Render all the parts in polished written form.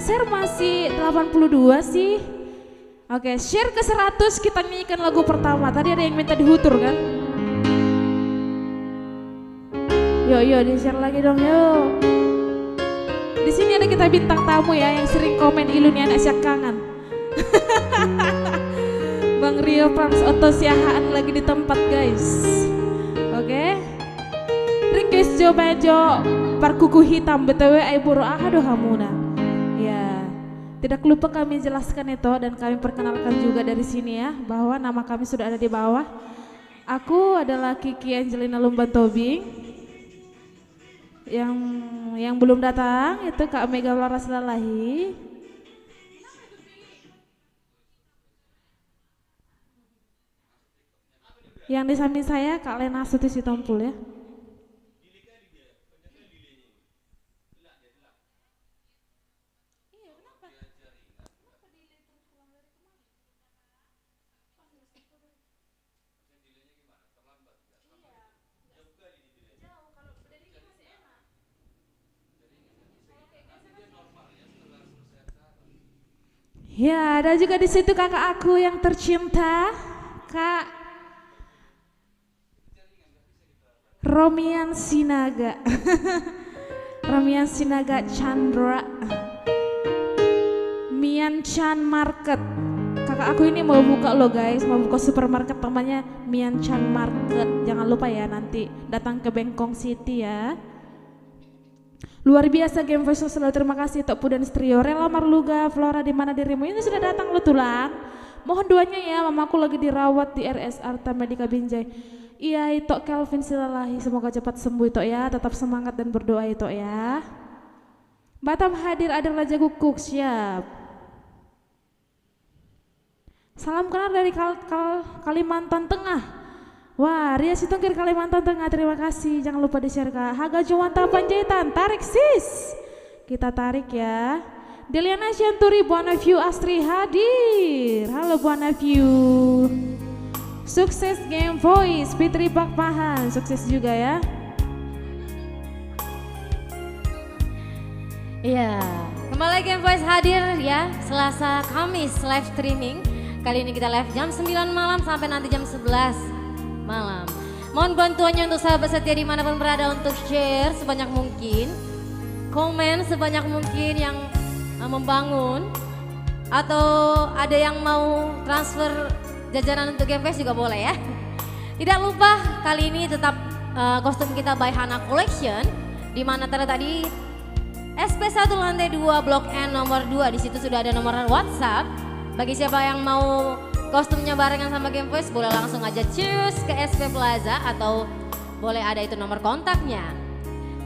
share masih 82 sih. Oke, share ke 100 kita nyanyikan lagu pertama. Tadi ada yang minta dihutur kan? Yuk, di share lagi dong, yuk. Di sini ada kita bintang tamu ya yang sering komen Ilu nih anak siak kangen. Bang Rio Prams Oto Siahaan lagi di tempat guys. Oke. Request Jo Bejo Parkuku hitam BTW ay buru aduh hamuna. Ya. Tidak lupa kami jelaskan itu dan kami perkenalkan juga dari sini ya bahwa nama kami sudah ada di bawah. Aku adalah Kiki Angelina Lumban Tobing. Yang belum datang itu Kak Mega Laras Lalahi. Yang di samping saya Kak Lena Suti Sitompul ya. Ya, ada juga di situ kakak aku yang tercinta, Kak Romian Sinaga. Romian Sinaga Chandra. Mian Chan Market. Kakak aku ini mau buka loh guys, mau buka supermarket namanya Mian Chan Market. Jangan lupa ya nanti datang ke Bengkong City ya. Luar biasa Game Voice selalu terima kasih Tok Pudan Strio, Rela Marluga, Flora di mana dirimu ini sudah datang lo tulang. Mohon doanya ya, mamaku lagi dirawat di RS Arta Medika Binjai. Iya itu Kelvin Silalahi, semoga cepat sembuh itu ya, tetap semangat dan berdoa itu ya. Batam hadir ada Raja Gukuk, siap. Salam kenal dari Kalimantan Tengah. Wah, Ria Sitongkir Kalimantan Tengah, terima kasih. Jangan lupa di-share Kak. Haga Juwanta Panjaitan, tarik sis. Kita tarik ya. Deliana Syanturi, Bonaview Astri hadir. Halo Bonaview. Sukses Game Voice, Fitri Bakpahan, sukses juga ya. Iya, kembali Game Voice hadir ya, Selasa Kamis live streaming. Kali ini kita live jam 9 malam sampai nanti jam 11 malam. Mohon bantuannya untuk sahabat setia dimanapun berada untuk share sebanyak mungkin, komen sebanyak mungkin yang membangun, atau ada yang mau transfer jajanan untuk Game Voice juga boleh ya. Tidak lupa kali ini tetap kostum kita by Hana Collection, di mana tadi SP1 lantai 2 Blok N nomor 2, di situ sudah ada nomor WhatsApp. Bagi siapa yang mau kostumnya barengan sama Game Voice boleh langsung aja cus ke SP Plaza atau boleh ada itu nomor kontaknya.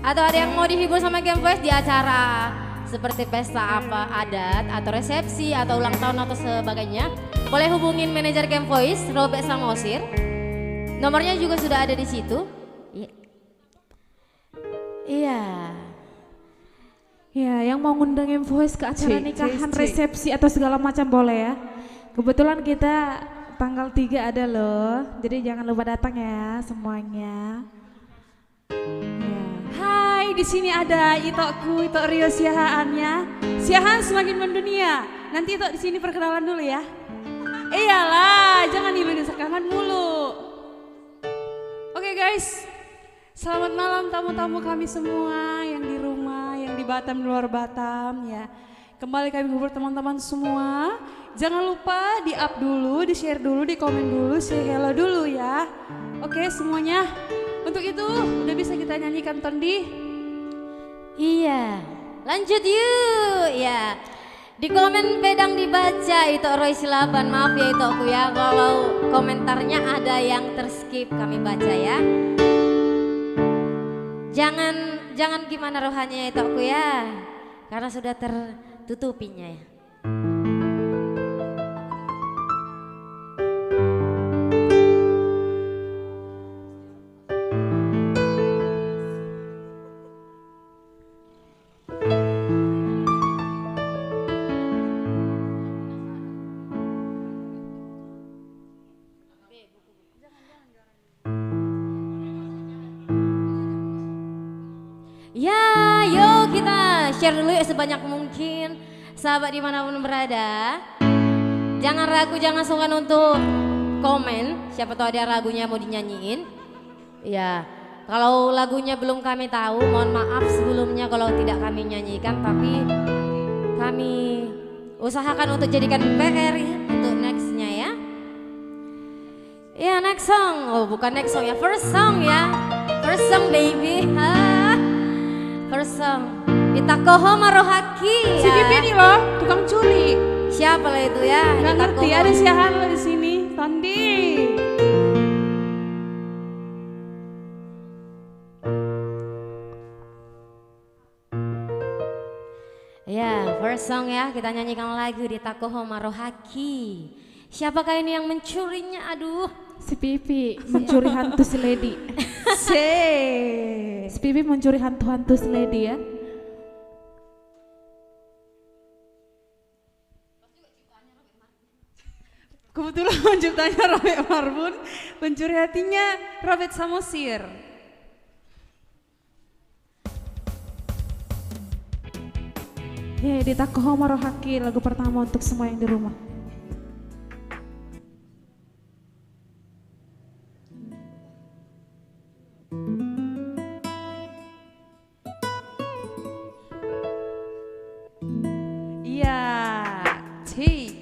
Atau ada yang mau dihibur sama Game Voice di acara seperti pesta apa adat atau resepsi atau ulang tahun atau sebagainya, boleh hubungin manajer Game Voice Robert Samosir. Nomornya juga sudah ada di situ. Iya. Ya, yang mau ngundang Game Voice ke acara nikahan, resepsi atau segala macam boleh ya. Kebetulan kita tanggal 3 ada loh, jadi jangan lupa datang ya semuanya. Ya. Hai, di sini ada Itokku, Itok Rio Siahaannya. Siahaan semakin mendunia. Nanti Itok di sini perkenalan dulu ya. Iyalah, jangan dilunin sekangan mulu. Oke guys, selamat malam tamu-tamu kami semua yang di rumah, yang di Batam, di luar Batam ya. Kembali kami menghibur teman-teman semua. Jangan lupa di-up dulu, di-share dulu, di-komen dulu, say hello dulu ya. Oke semuanya. Untuk itu udah bisa kita nyanyikan Tondi? Iya, lanjut yuk ya. Di komen pedang dibaca itu Roy Silaban, maaf ya itu aku ya kalau komentarnya ada yang terskip kami baca ya. Jangan gimana rohannya itu aku ya, karena sudah tertutupinya ya. Ya, yuk kita share dulu ya sebanyak mungkin. sahabat dimanapun berada, jangan ragu, jangan sungkan untuk komen. Siapa tahu ada lagunya mau dinyanyiin. Ya, kalau lagunya belum kami tahu, mohon maaf sebelumnya kalau tidak kami nyanyikan, tapi kami usahakan untuk jadikan PR ya, untuk nextnya ya. Ya, next song. Oh, bukan next song ya, first song ya. First song baby. First song. Ditakoho Marohaki ya. Si Pipi nih loh, tukang curi. Siapa lah itu ya? Gak ngerti, Ditakoho. ada siahan lo di sini. Tondi. Ya, first song ya, kita nyanyikan lagu Ditakoho Marohaki. Siapakah ini yang mencurinya? Aduh. Si Pipi mencuri hantu si Lady. Si Pipi mencuri hantu-hantu si Lady ya. Kebetulan penciptanya Robert Marbun, pencuri hatinya Robert Samosir. Ditakoho Marohaki, lagu pertama untuk semua yang di rumah. Iya, cik.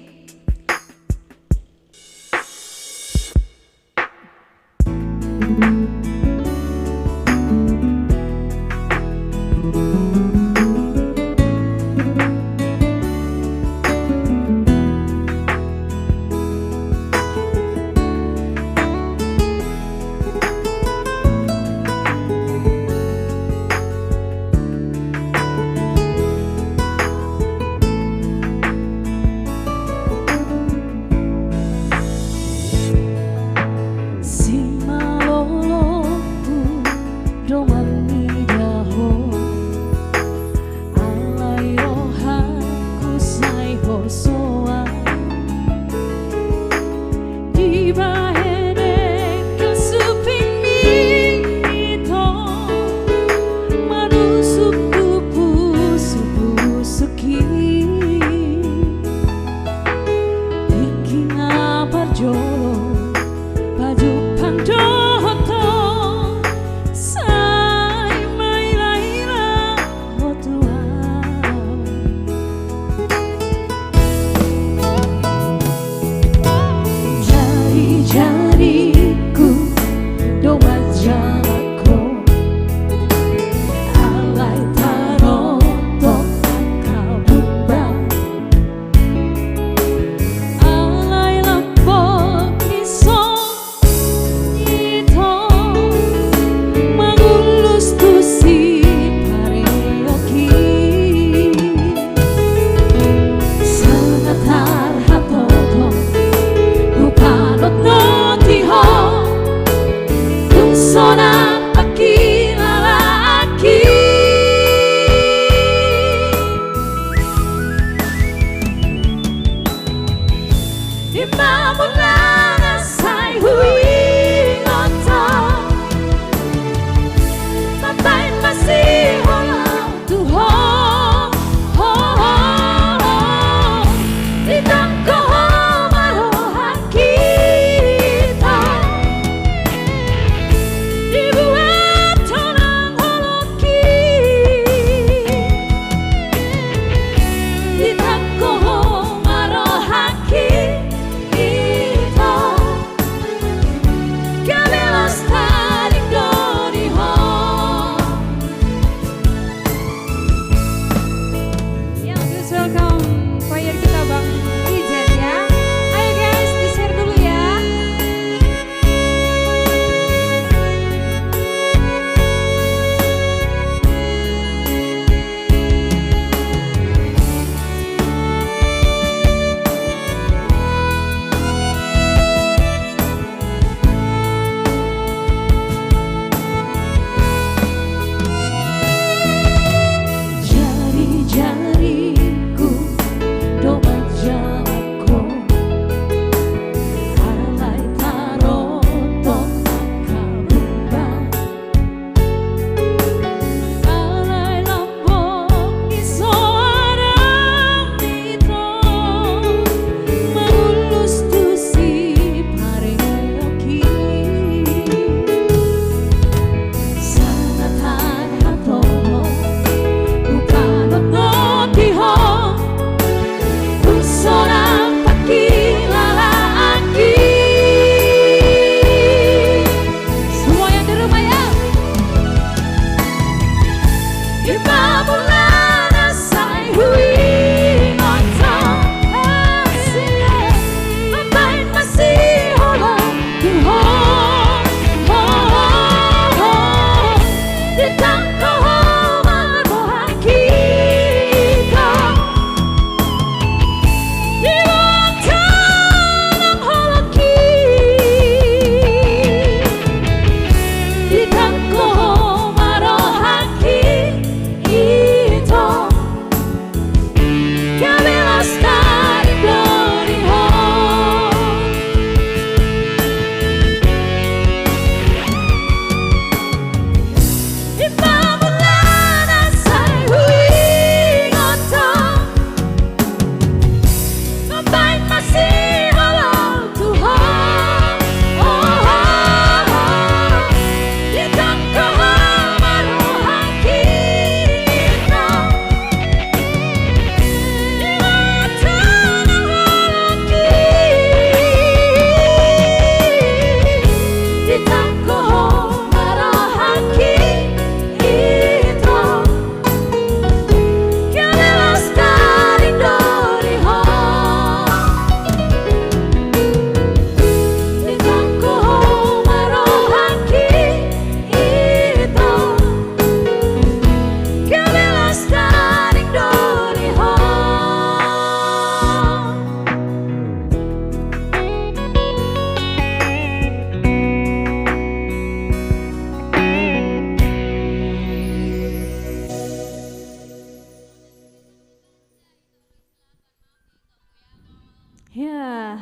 Ya,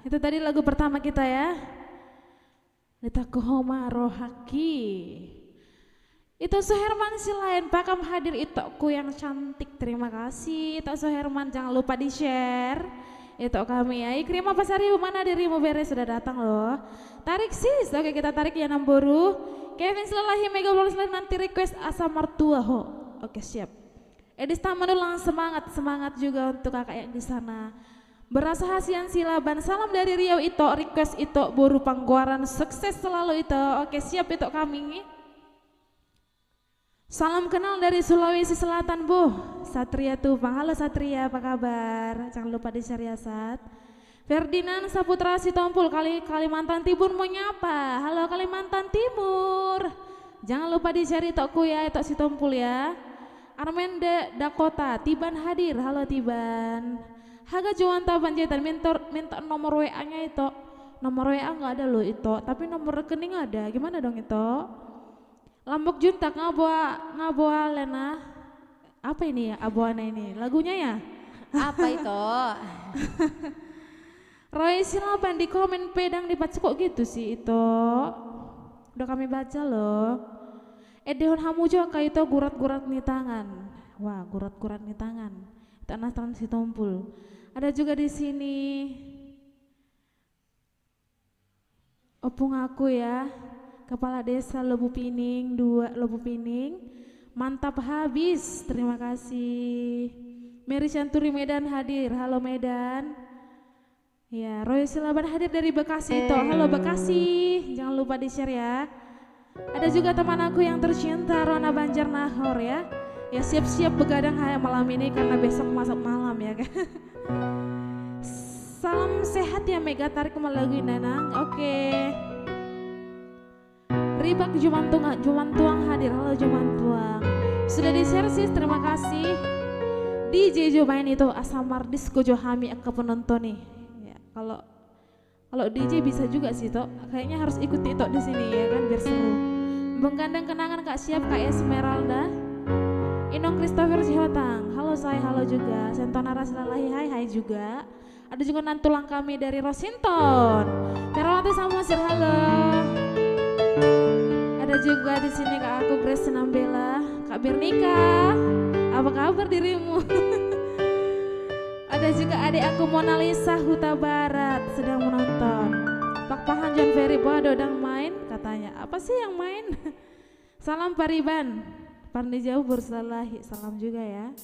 itu tadi lagu pertama kita ya. Litakuhoma rohaki. Itu Suherman si lain pakam hadir itokku yang cantik. Terima kasih Tok Suherman, jangan lupa di share. Itok kami ya. Ikrima Pasari mana dirimu beres sudah datang loh. Tarik sis, oke kita tarik ya Namburu. Kevin Selalahi Mega Bolos nanti request asam mertua ho. Oke siap. Edis Tamanulang semangat juga untuk kakak yang di sana. Berasa hasian silaban, salam dari Riau Ito, request Ito Boru Pangguaran, sukses selalu Ito. Oke siap Ito kami. Salam kenal dari Sulawesi Selatan Bu, Satria Tupang. Halo Satria, apa kabar? Jangan lupa di share ya Sat. Ferdinand Saputra Sitompul, Kalimantan Timur mau nyapa. Halo Kalimantan Timur. Jangan lupa di share Itokku ya, Itok Sitompul ya. Armende Dakota, Tiban hadir. Halo Tiban. Haga Juwanta Panjaitan, minta nomor WA-nya itu. Nomor WA nggak ada loh itu, tapi nomor rekening ada. Gimana dong itu? Lambok Juntak ngaboa Lena. Apa ini ya Aboana ini? Lagunya ya? Apa itu? Roy Silaban di komen pedang dibaca kok gitu sih itu. Udah kami baca loh. Edehon Hamujo kayak itu gurat-gurat nih tangan. Wah, gurat-gurat nih tangan. Tanah Transi Tompul. Ada juga di sini. Opung aku ya. Kepala Desa Lebu Pining 2 Lebu Pining. Mantap habis. Terima kasih. Mary Chanturi Medan hadir. Halo Medan. Ya, Roy Silaban hadir dari Bekasi itu. Halo Bekasi. Jangan lupa di-share ya. Ada juga teman aku yang tercinta Rona Banjar Nahor ya. Ya siap-siap begadang malam ini karena besok masak malam ya kan. Salam sehat ya Mega, tarik kembali lagu Nanang. Oke. Ribak Jumantuang hadir. Halo Jumantuang. Sudah di-share sis, terima kasih. DJ Jo main itu Asamar Disco Johami ke penonton nih. Ya, kalau DJ bisa juga sih Tok. Kayaknya harus ikuti Tok di sini ya kan biar seru. Menggandeng kenangan Kak siap Kak Esmeralda. Inong Christopher Sihotang. Halo saya, halo juga. Sentonara Silalahi hai juga. Ada juga nantulang kami dari Rosinton. Perawati Samosir halo. Ada juga di sini Kak aku Grace Senambela, Kak Bernika. Apa kabar dirimu? Ada juga adik aku Mona Lisa Huta Barat sedang menonton. Pak Pahan John Ferry Bodo dang main katanya. Apa sih yang main? Salam Pariban. Parni jauh bersalahi. Salam juga ya.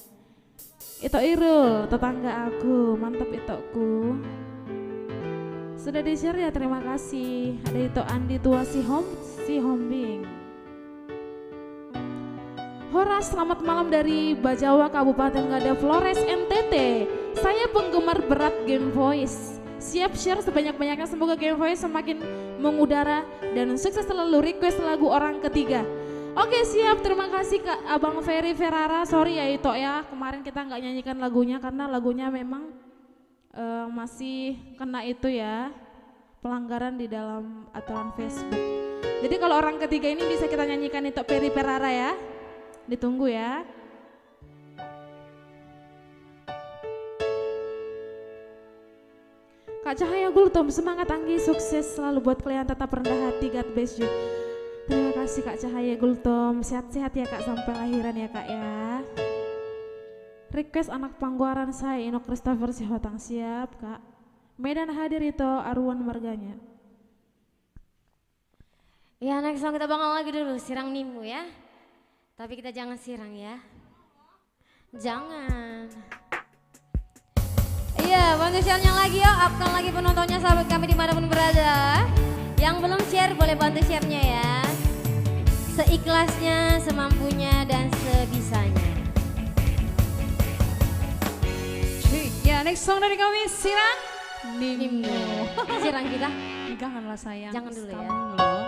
Ito Irul, tetangga aku. Mantap Itokku. Sudah di-share ya, terima kasih. Ada Ito Andi tua si Hombing. Horas, selamat malam dari Bajawa, Kabupaten Ngada Flores, NTT. Saya penggemar berat Game Voice. Siap share sebanyak-banyaknya, semoga Game Voice semakin mengudara dan sukses selalu. Request lagu orang ketiga. Oke siap, terima kasih Kak Abang Ferry Ferrara. Sorry ya Ito ya, kemarin kita nggak nyanyikan lagunya karena lagunya memang masih kena itu ya, pelanggaran di dalam aturan Facebook. Jadi kalau orang ketiga ini bisa kita nyanyikan Ito Ferry Ferrara ya. Ditunggu ya. Kak Cahaya Gultom, semangat Anggi, sukses selalu buat kalian, tetap rendah hati, God bless you. Terima kasih Kak Cahaya Gultom, sehat-sehat ya Kak sampai lahiran ya Kak ya. Request anak pangguaran saya Ino Christopher Sihotang, siap Kak. Medan hadir itu Arwan marganya. Ya next song kita bakal lagi dulu, Sirang Nimu ya. Tapi kita jangan sirang ya. Jangan. Iya, bantu share-nya lagi ya. Upkan lagi penontonnya, sahabat kami dimanapun berada. Yang belum share boleh bantu share-nya ya. Seikhlasnya, semampunya, dan sebisanya. Ya next song dari kami Sirang Nimu. Sirang kita. Janganlah sayang. Jangan dulu ya. Sekarang loh.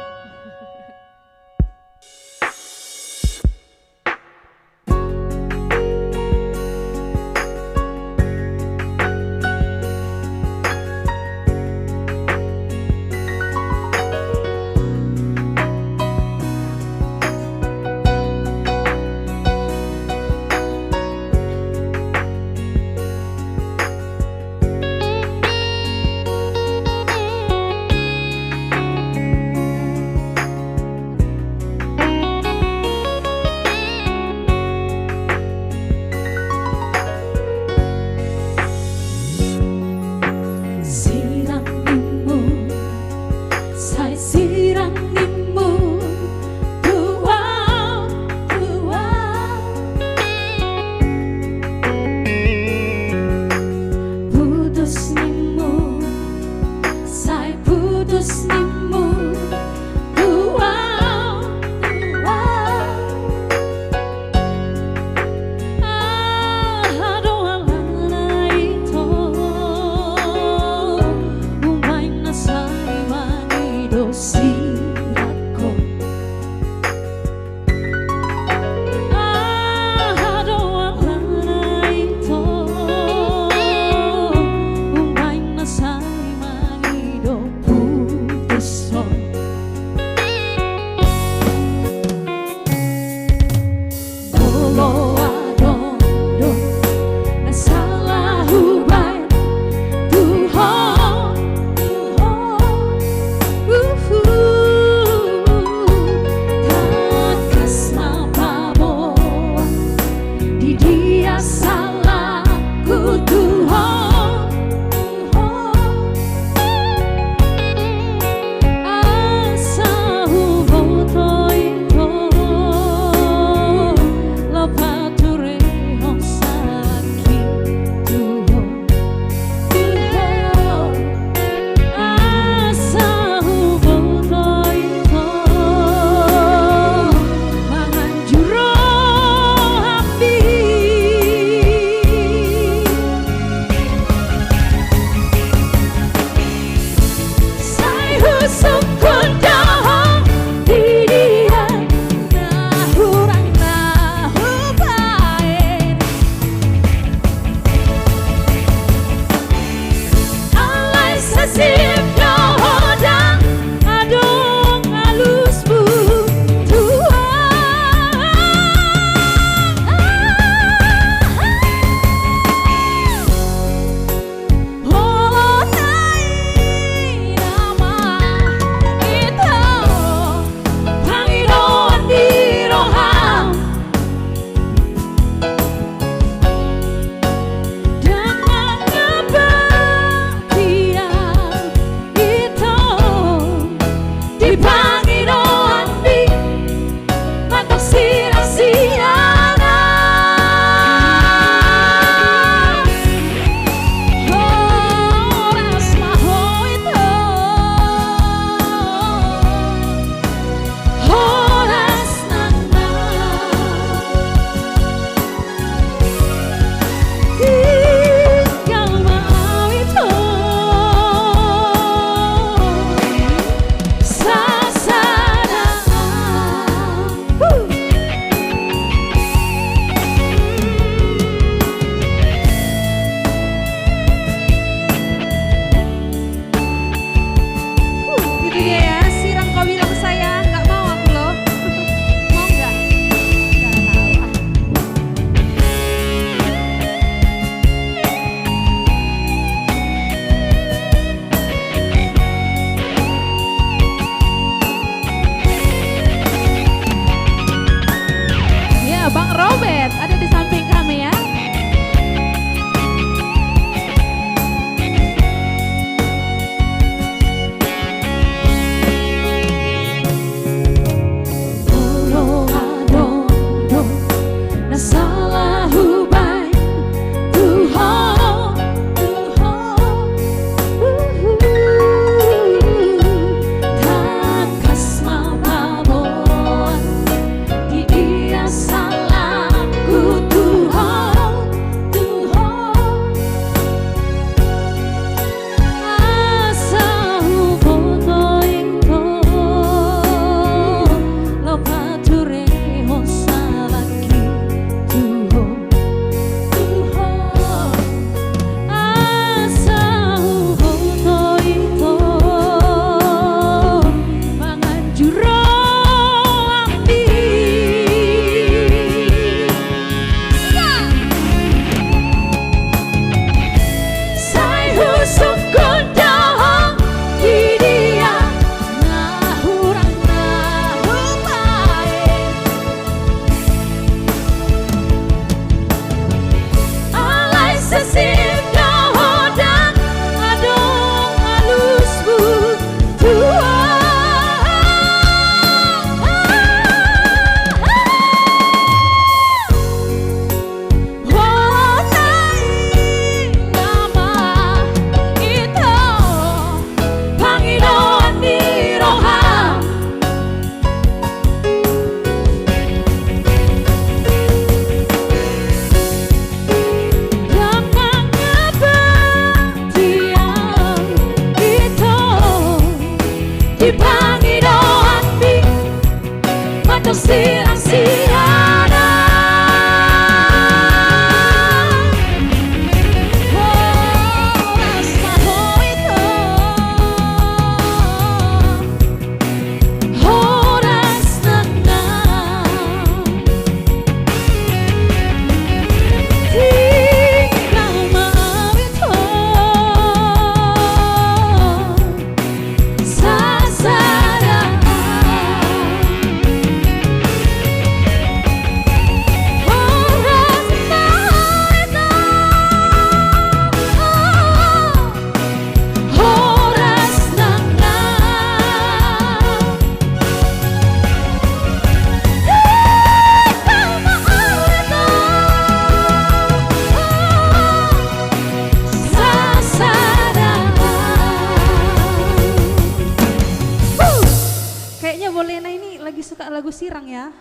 lagu Sirang ya.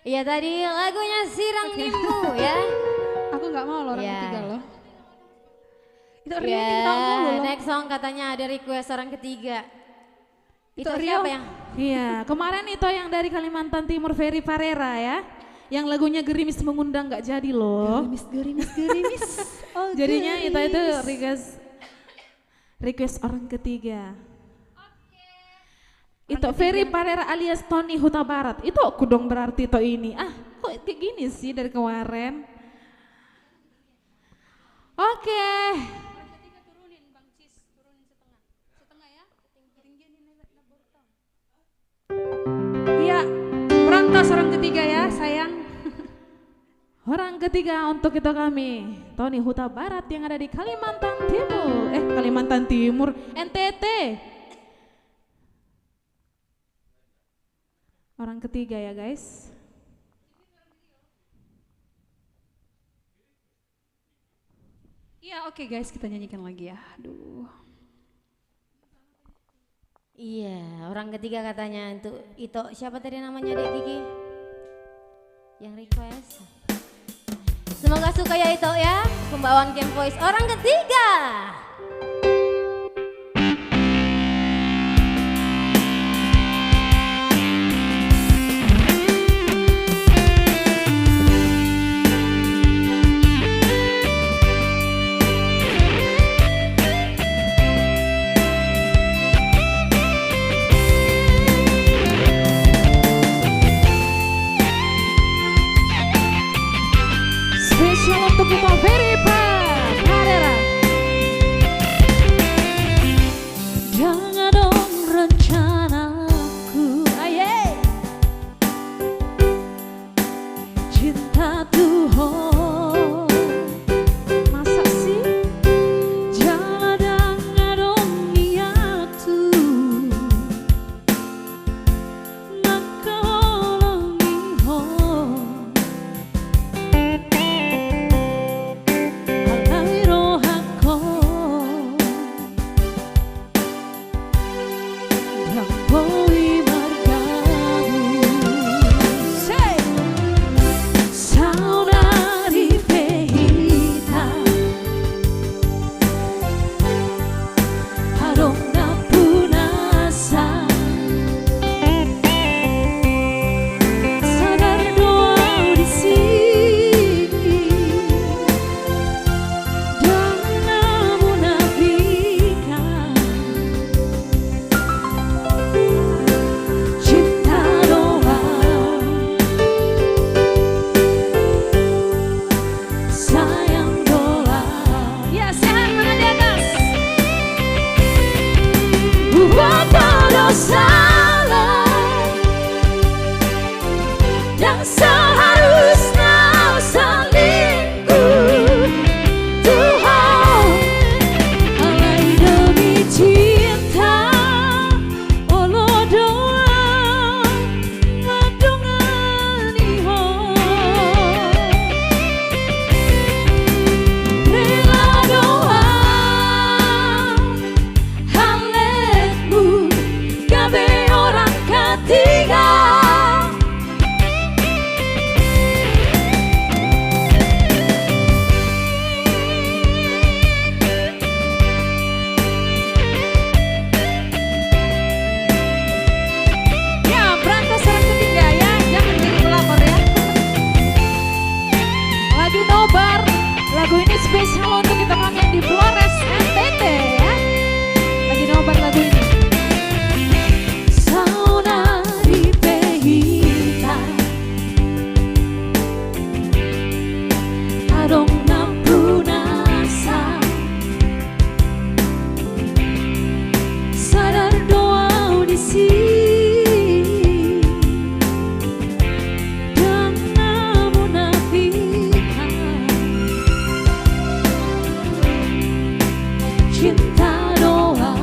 Iya tadi lagunya Sirang Nimbu ya. Aku nggak mau loh orang Ya. ketiga loh. Itu Rio Ya, kita mulu loh. next song katanya ada request orang ketiga. Itu Rio. siapa yang? Iya, kemarin itu yang dari Kalimantan Timur Ferry Parera ya. Yang lagunya Gerimis mengundang nggak jadi loh. Gerimis. Oh, Jadinya itu gerimis. request orang ketiga. Itu Ferry Parera alias Tony Huta Barat. Itu aku dong berarti to ini. Ah, kok kayak gini sih dari kemarin. Oke. Iya, Berantas orang ketiga ya sayang. Orang ketiga untuk itu kami, Tony Huta Barat yang ada di Kalimantan Timur. Kalimantan Timur, NTT. Orang ketiga ya guys. Iya oke guys, kita nyanyikan lagi ya. Aduh. Iya, orang ketiga katanya itu siapa tadi namanya Dek Kiki? Yang request. Semoga suka ya itu ya, pembawaan Game Voice orang ketiga. Spesial untuk kita Ferry Parera. salah yang seharusnya selingkuh. Tuhan, alai demi cinta, olo doa madungan iho. Rela doa haletmu gabe orang ketiga. Ya, berangkat orang ketiga ya, jangan jadi pelakor ya. Lagi nobar. Lagu ini spesial untuk kita yang di Flores NTT ya. Lagi nobar lagu ini. Sauna ripehita adong nampunasa sadar doa audisi dan namunafikan cinta doa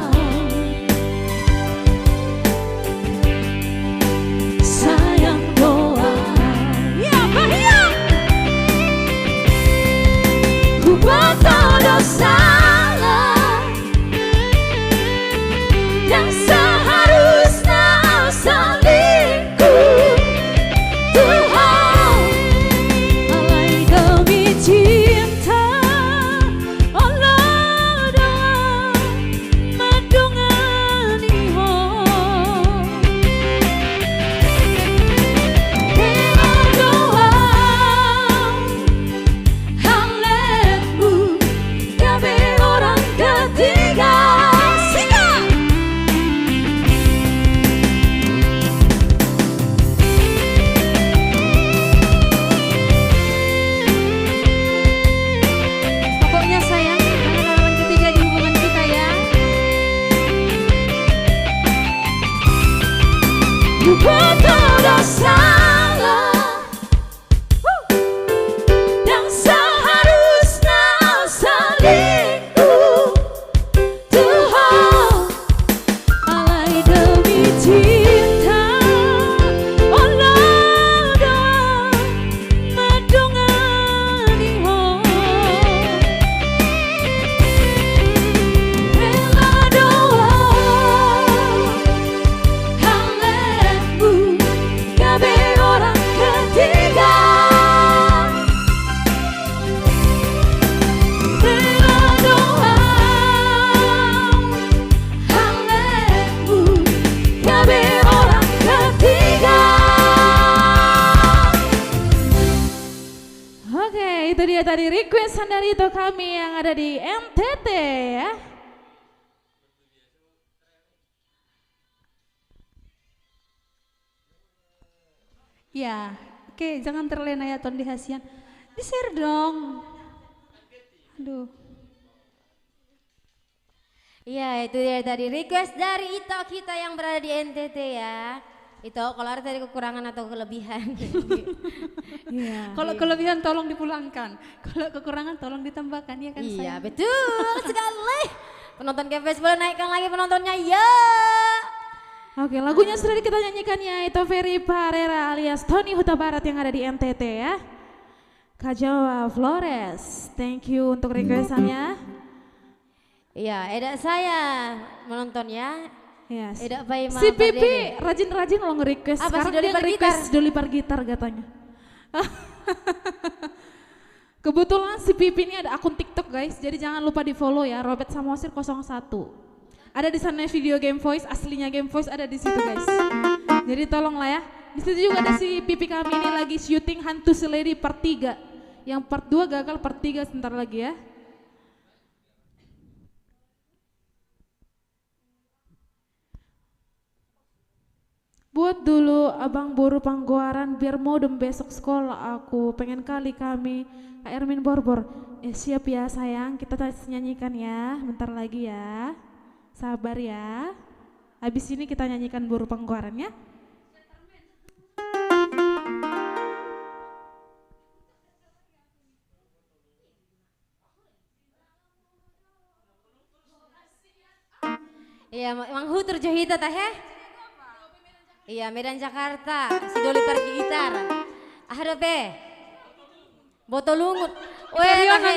sayang doa. Ya, bahaya. Ku berdoa salah yang seharusnya selingkuh. Tuhan, alai demi cinta, Allah doa madungan iho. Rela doa haletmu gabe orang ketiga. Singa. Pokoknya sayang, jangan orang ketiga di hubungan kita ya. Ku berdoa salah yang seharusnya selingkuh. Tuhan, alai demi cinta, Allah doa madungan iho. Rela doa haletmu gabe orang ketiga. Rela doa haletmu gabe orang ketiga. Oke, itu dia tadi requestan dari itu kami yang ada di NTT ya. Ya, oke, jangan terlena ya Ton di Hasian. Di-share dong. Aduh. Iya, itu dia tadi request dari Ito kita yang berada di NTT ya. Ito, kalau ada tadi kekurangan atau kelebihan. Iya. Kalau kelebihan tolong dipulangkan. Kalau kekurangan tolong ditambahkan ya kan Iya, sayang? betul sekali. Penonton Kepes boleh naikkan lagi penontonnya ya. Oke, lagunya sudah kita nyanyikan ya. Itu Ferry Parera alias Tony Huta Barat yang ada di NTT ya. Kak Jawa Flores, thank you untuk requestannya. Iya, edak saya menonton ya. Yes. Edak Pai Si Pipi rajin-rajin lo nge-request. Apa, si Sekarang dia Dolipar nge-request Dolipar gitar katanya. Kebetulan si Pipi ini ada akun TikTok guys, jadi jangan lupa di follow ya, Robert Samosir 01. Ada di sana video Game Voice, aslinya Game Voice ada di situ guys. Jadi tolonglah ya. Di situ juga ada si Pipi kami ini lagi syuting Hantu Si Lady part 3. Yang part 2 gagal, part 3 sebentar lagi ya. Buat dulu abang buru panggoaran biar modem besok sekolah aku. Pengen kali kami Kak Ermin Borbor. Siap ya sayang, kita nyanyikan ya bentar lagi ya. Sabar ya. Habis ini kita nyanyikan Buru Panggoran ya. Iya, emang hutur johita tah he? Iya, Medan Jakarta. Si Doli pergi gitar. Ada be. Botolungut.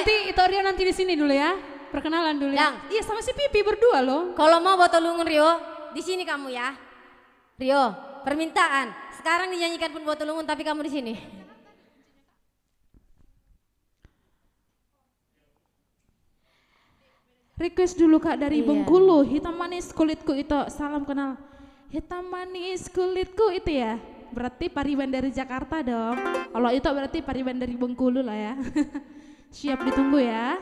Itu Rio nanti di sini dulu ya. Perkenalan dulu ya. Yang. Iya sama si Pipi berdua loh. Kalau mau Botolungun Rio, di sini kamu ya. Rio, permintaan. Sekarang dinyanyikan pun Botolungun tapi kamu di sini. Request dulu Kak dari Iya. Bengkulu, hitam manis kulitku itu, salam kenal. Hitam manis kulitku itu ya, berarti Pariban dari Jakarta dong. Kalau itu berarti Pariban dari Bengkulu lah ya. Siap ditunggu ya.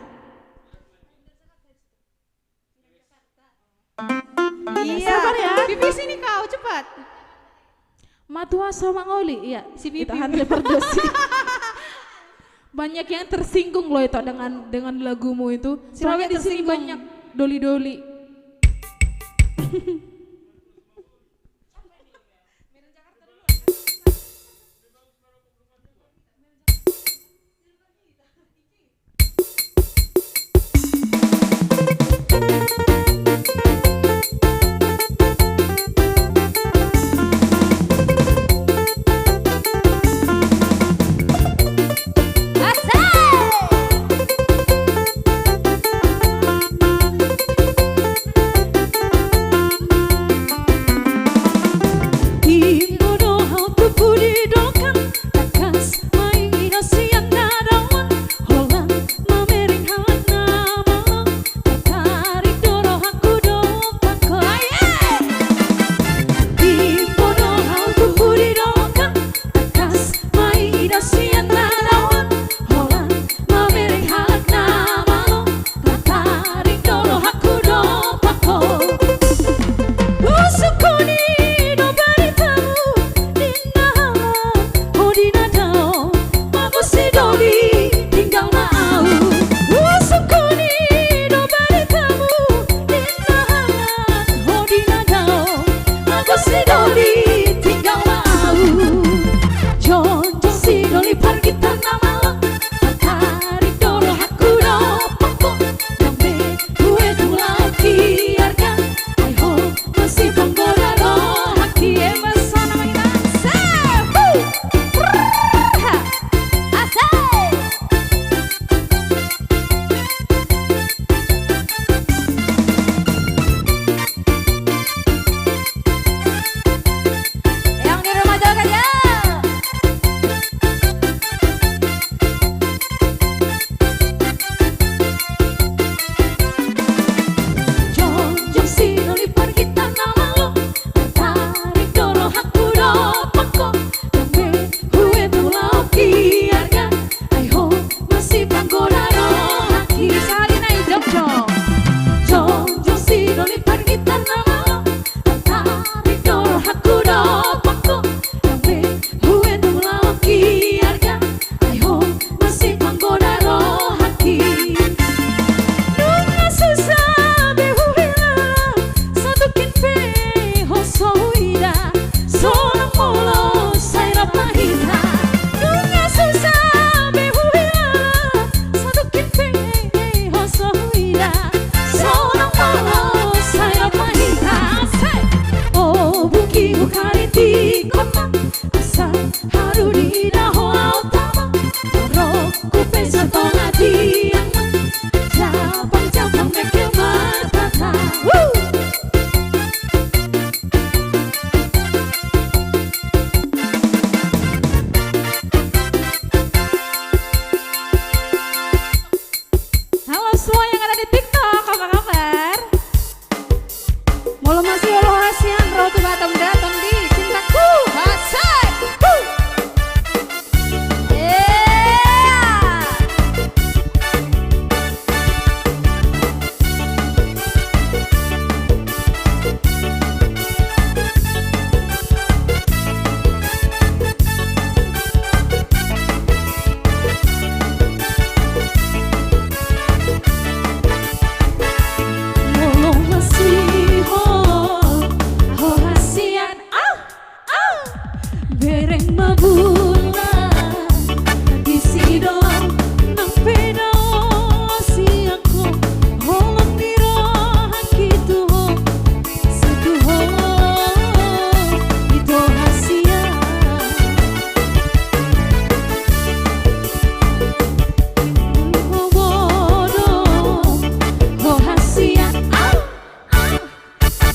Iya. Sabar ya. Pipi sini kau cepat. Matua sama ngoli, iya. Si Pipi. Itu Andre Perdosi. Banyak yang tersinggung loh itu dengan lagumu itu. Soalnya di sini tersinggung. banyak doli-doli.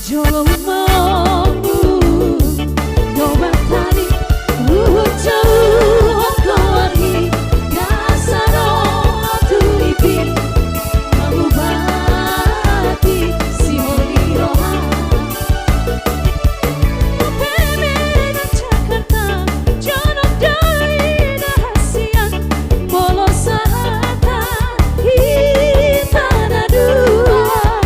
Jolo mau Dobat tali jauh kawari Gasaro aturipi Mabubati si holi roha Bebe dan Jakarta Janok dari rahasian Bolos sahata Hitana dua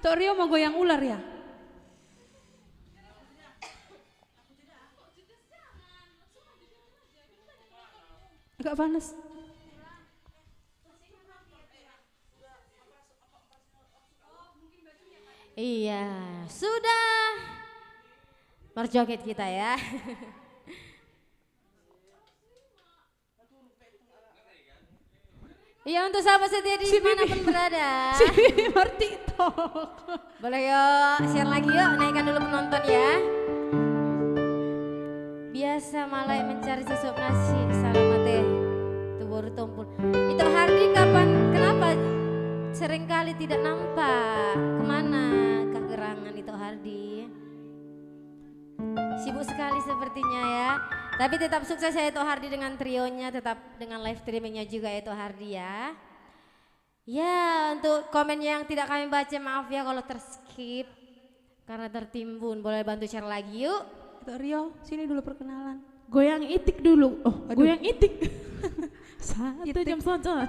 Itu Rio mau goyang ular ya? Agak panas. Iya, sudah berjoget kita ya. Iya, untuk sahabat setia di dimanapun berada. Si Bimar TikTok. Boleh yuk, share lagi yuk, naikkan dulu penonton ya. Biasa malai mencari sesuap nasi, salam teh, itu baru tumpul. Itu Hardi kapan, kenapa seringkali tidak nampak? Kemana kegerangan itu Hardi? Sibuk sekali sepertinya ya. Tapi tetap sukses ya itu Hardi dengan trionya, tetap dengan live streamingnya juga ya itu Hardi ya. Ya, untuk komen yang tidak kami baca maaf ya kalau terskip karena tertimbun. Boleh bantu share lagi yuk. Itu Rio, sini dulu perkenalan. Goyang itik dulu. Oh, Aduh. goyang itik. 1 jam saja.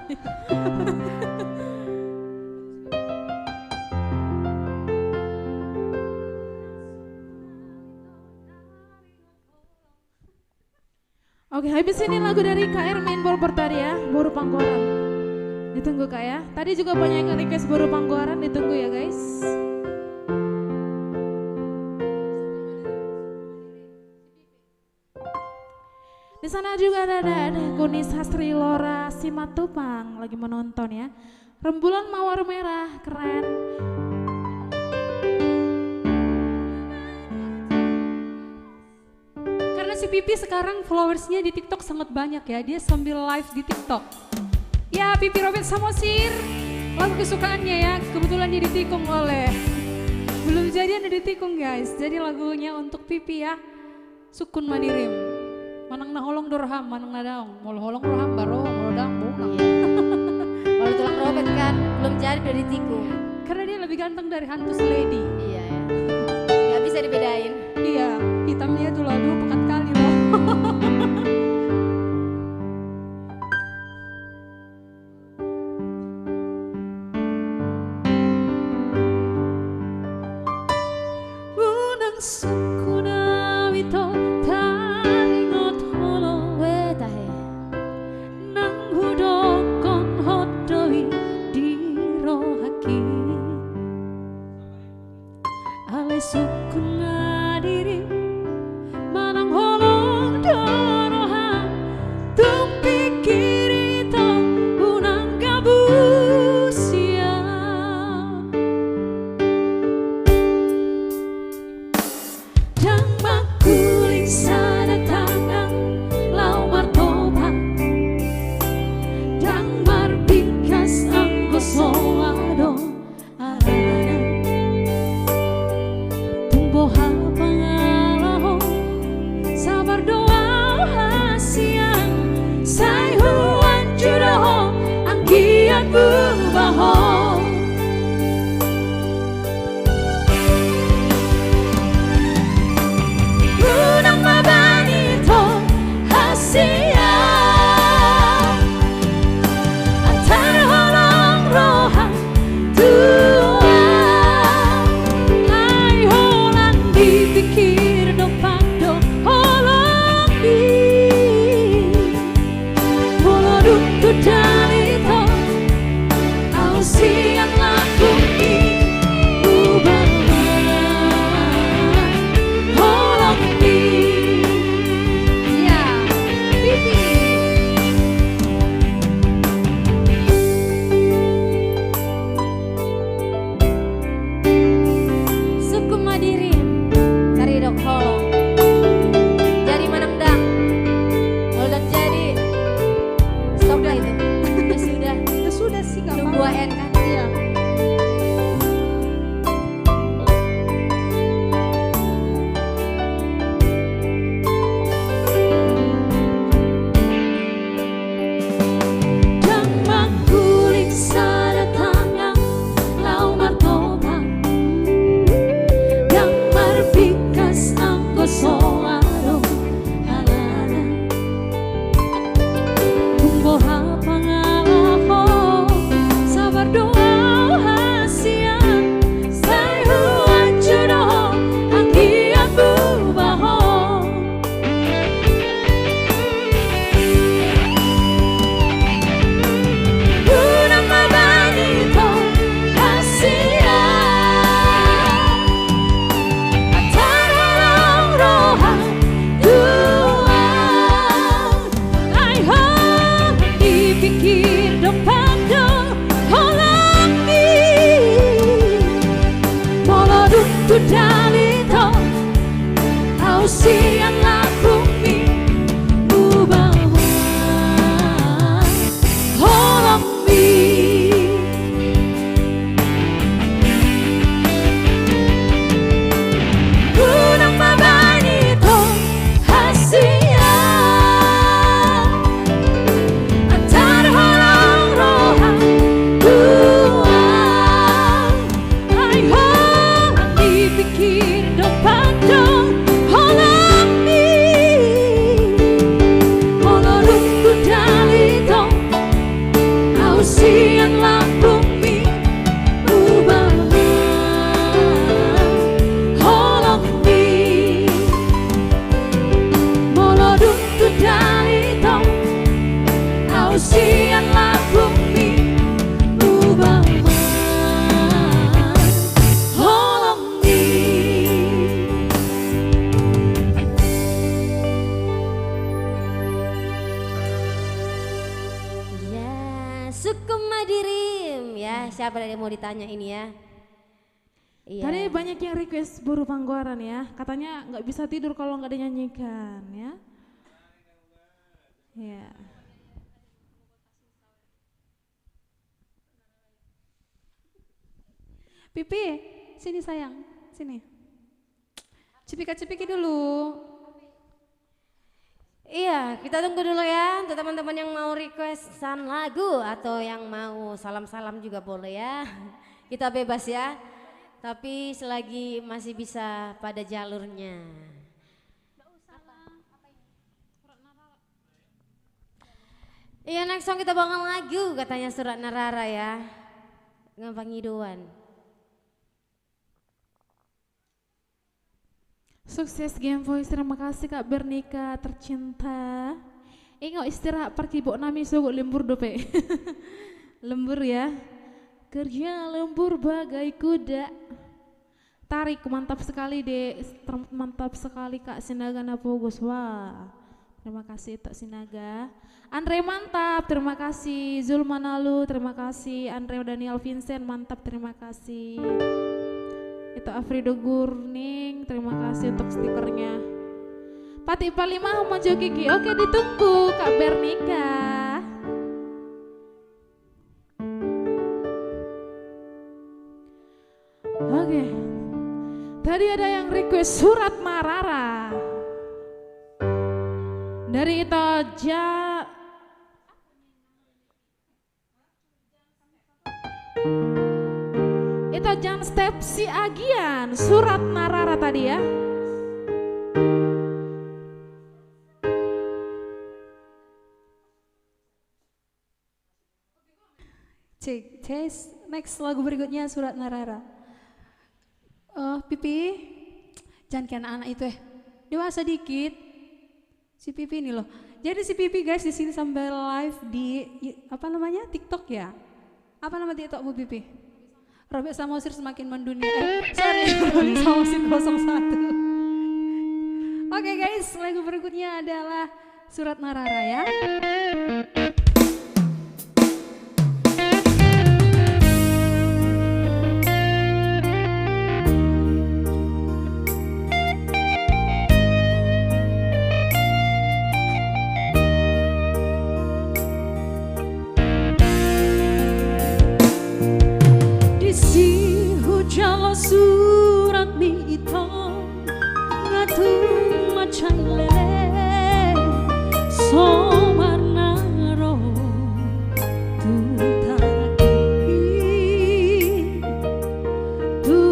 Oke, habis ini lagu dari KR Main Ball tadi ya, Boru Panggoran. Ditunggu Kak ya. Tadi juga banyak yang request Boru Panggoran, ditunggu ya guys. Di sana juga ada Kunis Hasri Lora Simatupang lagi menonton ya. Rembulan Mawar Merah, keren. Karena Karena si Pipi sekarang followersnya di TikTok sangat banyak ya. Dia sambil live di TikTok. Ya Pipi Robert Samosir, lagu kesukaannya ya. Kebetulan dia ditikung oleh, belum jadi ada ditikung guys. Jadi lagunya untuk Pipi ya. Sukun Madirim. Manang na holong dorham, manang na daong. Mol holong dorham baro, mol daong bunang. Kalau tulang robek kan belum jadi udah ditikung. Karena dia lebih ganteng dari Hantus Lady. Iya ya. Gak bisa dibedain. Iya, hitamnya tuh loh, 2 pekan kali loh. Unang sukuna wito taringot holo Weh tahe. nang hudokon hodoi dirohaki ale sukuna diri manang holong dorohan tung pikiri to unang gabusia Dang makuling sada tangang lau martoba Dang marbikas ang gosoado arana Tumbuh pangalaho sabar doa hasian Say huan judaho ang kian bubaho Unang mabanito hasia Antar holong roha tua Ay holan dipikir dopando holong di Moloduk tu dalito Au siang laku di Holong di Ya, Pipi Suku Madirim cari dok holong. Jadi manang dang. Kalau udah jadi stop lah itu. Ya sudah. Ya sudah sih gak Nunggu apa-apa. AN kan. Iya. Dang makuling sada tangang lau martoba Dang marbikas ang gosoado halana Tumbuh pangalaho sabar doa hasian Say huan judaho ang iyang bubaho Unang mabanito hasia Antar holong roha tua Ay hong dipikir dopando holong di Moloduk tu dalito Au siang lakumi ubawa Holong di Unang mabanito hasia Antar holong roha tua Ay hong dipikir dopando holong di Moloduk tu dalito Au siang lakumi ubawa Holong di Moloduk tu dalito Au siang lakumi ubawa Holong di Ya, suku Madirim ya. Siapa yang mau ditanya ini ya? Iya. Tadi banyak yang request Buru Panggoran ya. Katanya nggak bisa tidur kalau nggak dinyanyikan ya. Ya. Pipi, sini sayang, sini. Cipika-cipiki dulu. Iya, kita tunggu dulu ya untuk teman-teman yang mau requestan lagu atau yang mau salam-salam juga boleh ya. Kita bebas ya. Tapi selagi masih bisa pada jalurnya. Iya, next song kita bawakan lagu katanya Surat Narara ya. Dengan Pangiduan. Sukses Game Voice, terima kasih Kak Bernika tercinta. Ingat istirahat pergi bok nami sogok lembur dope. Lembur ya. Kerja lembur bagai kuda. Tarik mantap sekali deh, mantap sekali Kak Sinaga Napogos. Wah, terima kasih Tok Sinaga. Andre mantap, terima kasih. Zulmanalu, terima kasih. Andre Daniel Vincent mantap, terima kasih. Itu Afrido Gurning, terima kasih untuk stikernya. Pati Palima mau Kiki, oke ditunggu Kak Bernika. Oke, tadi ada yang request Surat Narara dari Itoja. Itu Jan Step si Agian, Surat Narara tadi ya. Cek, tes. Next lagu berikutnya Surat Narara. Pipi, jangan kayak anak-anak itu ya. Dewasa dikit. Si Pipi ini loh. Jadi si Pipi guys di sini sambil live di apa namanya TikTok ya. Apa nama TikTokmu Pipi? Robek Samosir semakin mendunia. Sorry, Robek Samosir 01. Oke guys, lagu berikutnya adalah Surat Narara ya. Surat mi ito ngatung macang lele somarnaro tutaraki tu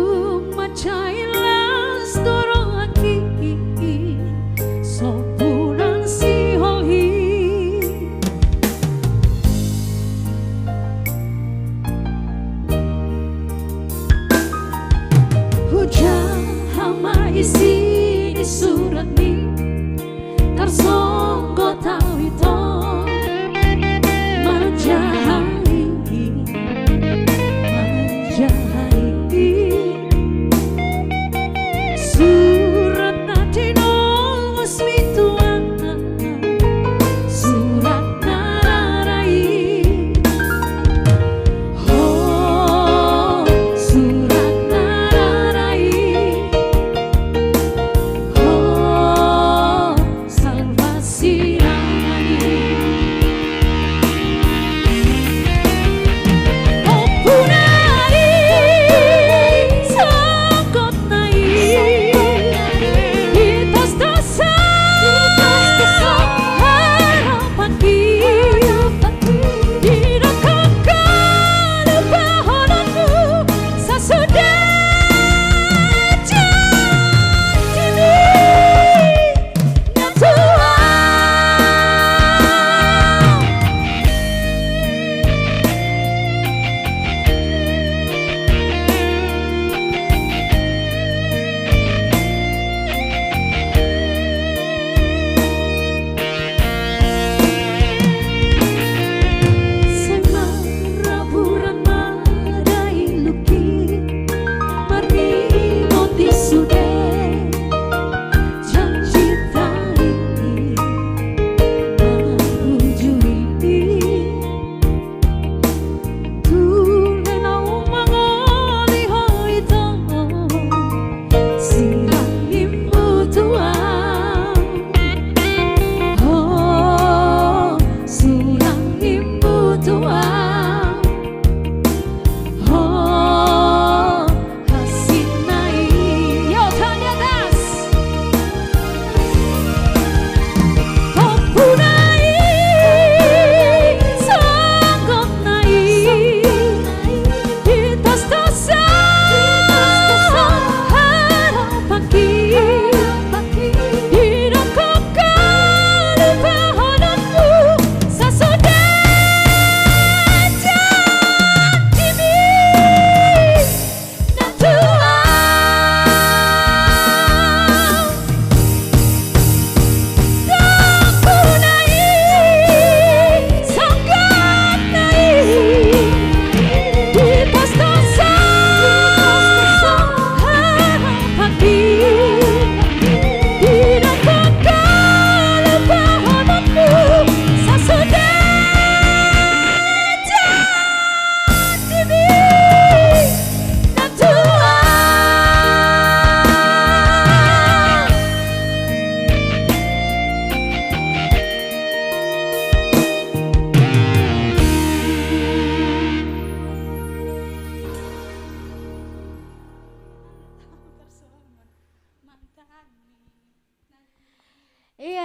macai las dorongaki sopuran si holhi isi di surat mi tarsonggo tau ito manjahai surat natino wasmituan surat nararai oh surat nararai salva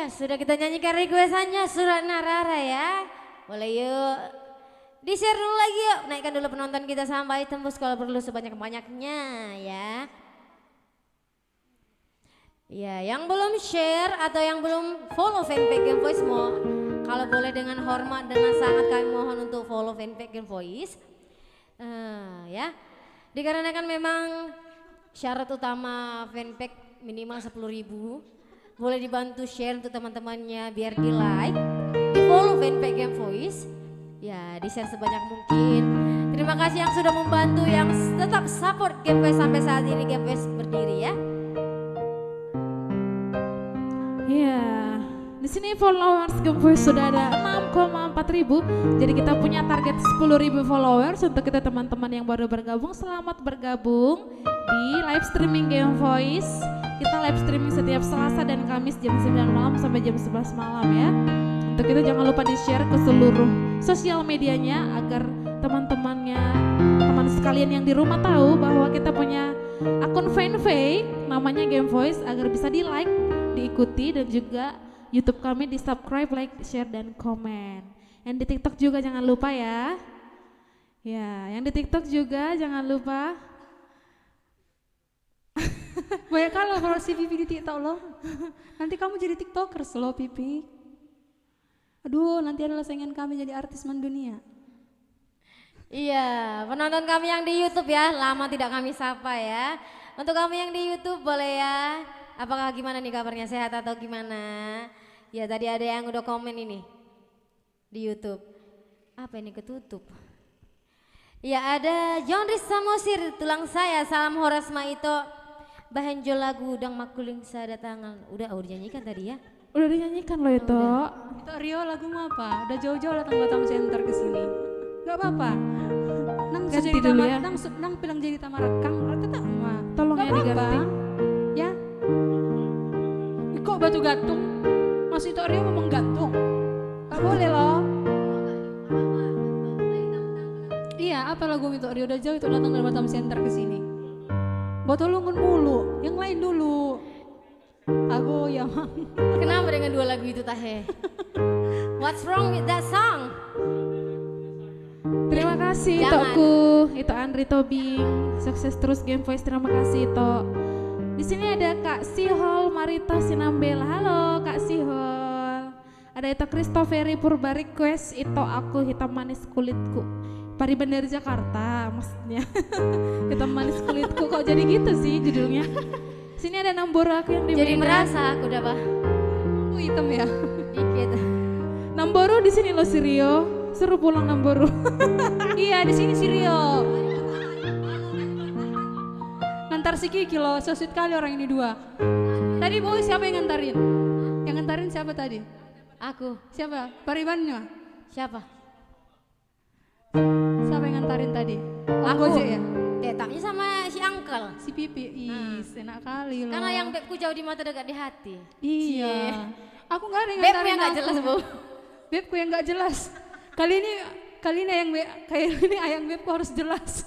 Ya, sudah kita nyanyikan requestannya Surat Narara ya. Boleh yuk. Di-share dulu lagi yuk. Naikkan dulu penonton kita sampai tembus kalau perlu sebanyak-banyaknya ya. Ya, yang belum share atau yang belum follow fanpage Game Voice kalau boleh dengan hormat dengan sangat kami mohon untuk follow fanpage Game Voice. Ya. Dikarenakan memang syarat utama fanpage minimal 10.000. Boleh dibantu share untuk teman-temannya biar di like, di follow fanpage Game Voice, ya di share sebanyak mungkin. Terima kasih yang sudah membantu, yang tetap support Game Voice sampai saat ini Game Voice berdiri ya. Iya, di sini followers Game Voice sudah ada 6,4 ribu. Jadi kita punya target 10.000 followers untuk kita teman-teman yang baru bergabung. Selamat bergabung di live streaming Game Voice. Kita live streaming setiap Selasa dan Kamis jam 9 malam sampai jam 11 malam ya. Untuk itu jangan lupa di-share ke seluruh sosial medianya agar teman-temannya, teman sekalian yang di rumah tahu bahwa kita punya akun fanpage namanya Game Voice agar bisa di-like, diikuti dan juga YouTube kami di-subscribe, like, share dan komen. Yang di TikTok juga jangan lupa ya. Ya, yang di TikTok juga jangan lupa. Banyak kalau si Pipi di TikTok loh. Nanti kamu jadi tiktokers loh Pipi. Aduh, nanti adalah saingan kami jadi artis mendunia. Iya, penonton kami yang di YouTube ya, lama tidak kami sapa ya. Untuk kami yang di YouTube boleh ya. Apakah gimana nih kabarnya, sehat atau gimana? Ya tadi ada yang udah komen ini di YouTube. Apa ini ketutup? Ya ada John Riz Samosir, tulang saya, salam Horas Maito. Bahenjo lagu udang makuling sadatangan. Udah dinyanyikan tadi ya? Udah dinyanyikan loh itu. Itu Rio lagumu apa? Udah jauh-jauh datang Batam Center ke sini. Gak apa-apa. Nang Ganti jadi dulu tamar, ya. nang bilang jadi tamarakang, artinya tak ma. Tolong Gak ya apa-apa. diganti. Ya. Kok batu gantung? Masih itu Rio memang gantung. Gak boleh loh. Iya, apa lagu itu Rio udah jauh itu datang dari Batam Center ke sini. Botolungun mulu, yang lain dulu. Aku ya mang. Kenapa dengan dua lagu itu Tahe? What's wrong with that song? Terima kasih Jangan. Tokku, itu Andri Tobing, sukses terus Game Voice. Terima kasih Tok. Di sini ada Kak Sihol Marita Sinambela. Halo Kak Sihol. Ada itu Christopher Purba request itu aku hitam manis kulitku. Pari Bandar Jakarta maksudnya. Hitam manis kulitku kok jadi gitu sih judulnya. Sini ada Namboro aku yang di Jadi Medan. merasa aku udah Aku hitam ya. dikit. Namboro di sini loh si Rio. Seru pulang Namboro. Iya di sini si Rio. Ngantar si Kiki loh, so sweet kali orang ini dua. Tadi boy siapa yang ngantarin? Yang ngantarin siapa tadi? Aku. Siapa? Paribannya? Siapa? Siapa yang ngantarin tadi? Aku. Gojek ya? Tetapnya sama si Uncle. Si Pipi, ih enak kali loh. Karena yang bebku jauh di mata dekat di hati. Iya. Aku gak ada yang Bebku ngantarin yang gak aku. jelas Bu. Bebku yang gak jelas. Kali ini ayang bebku harus jelas.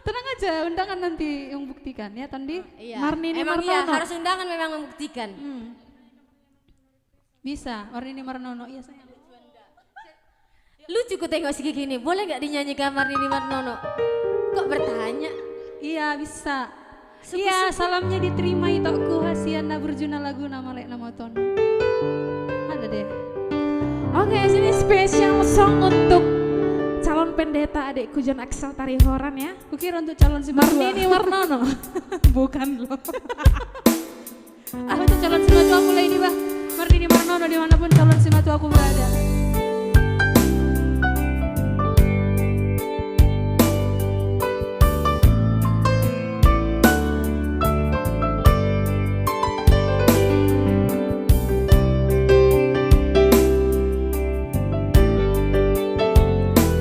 Tenang aja, undangan nanti yang buktikan ya Tandi. Iya. Marnini Emang iya Marnono. harus undangan memang membuktikan. Bisa, Marnini Marnono, iya sayang. Lucu ku tengok si Kiki ini, boleh gak dinyanyikan Marnini Marnono? Kok bertanya? Iya bisa. Iya salamnya diterima itokku hasiana berjuna lagu nama lek nama tono. Ada deh. Oke, sini spesial song untuk calon pendeta adikku John Axel Tarihoran ya. Kukira untuk calon si Marnini Warnono. Bukan loh. Apa itu calon simatu aku lah ini bah. Marnini Marnono dimanapun calon simatu aku berada.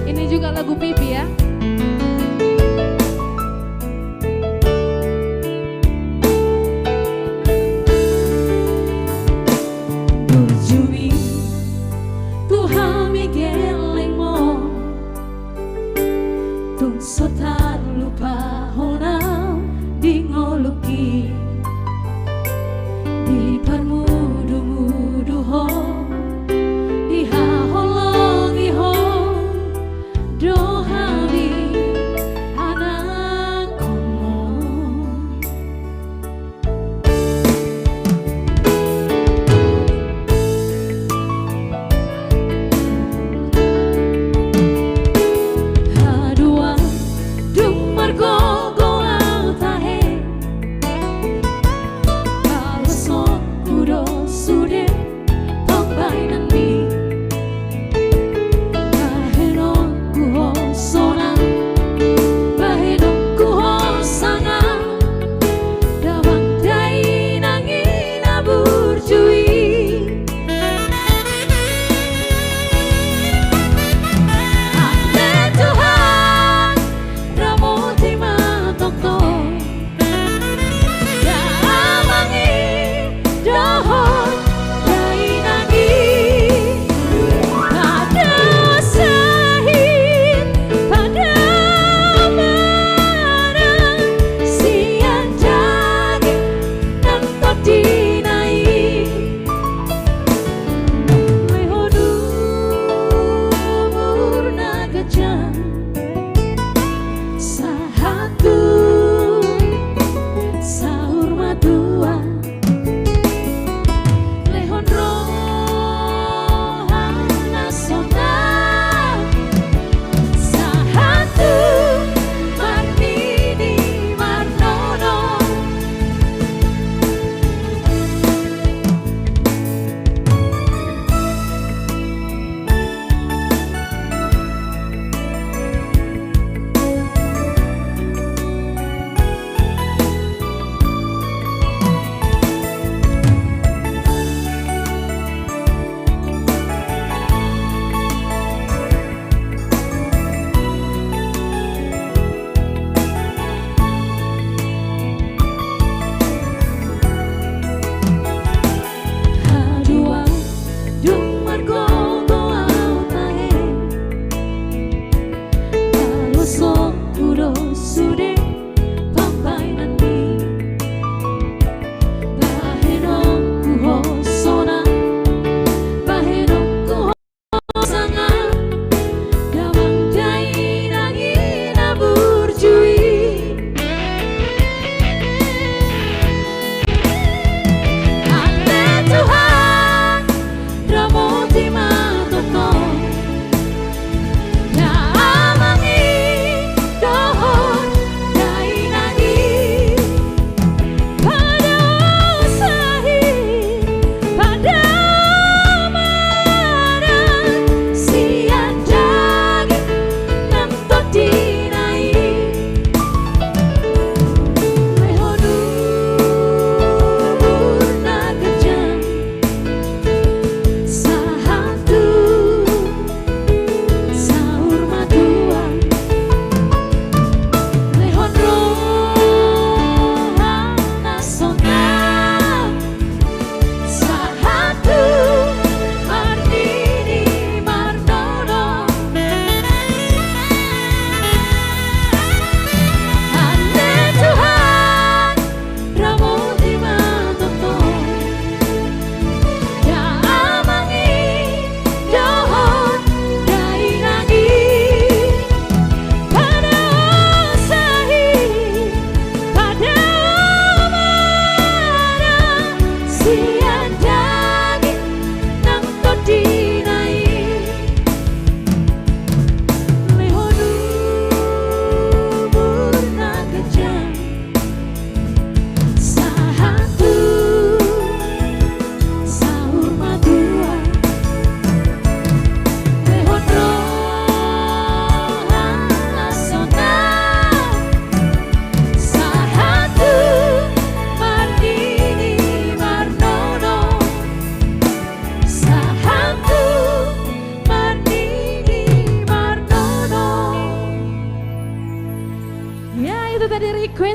Ini juga lagu Pipi ya.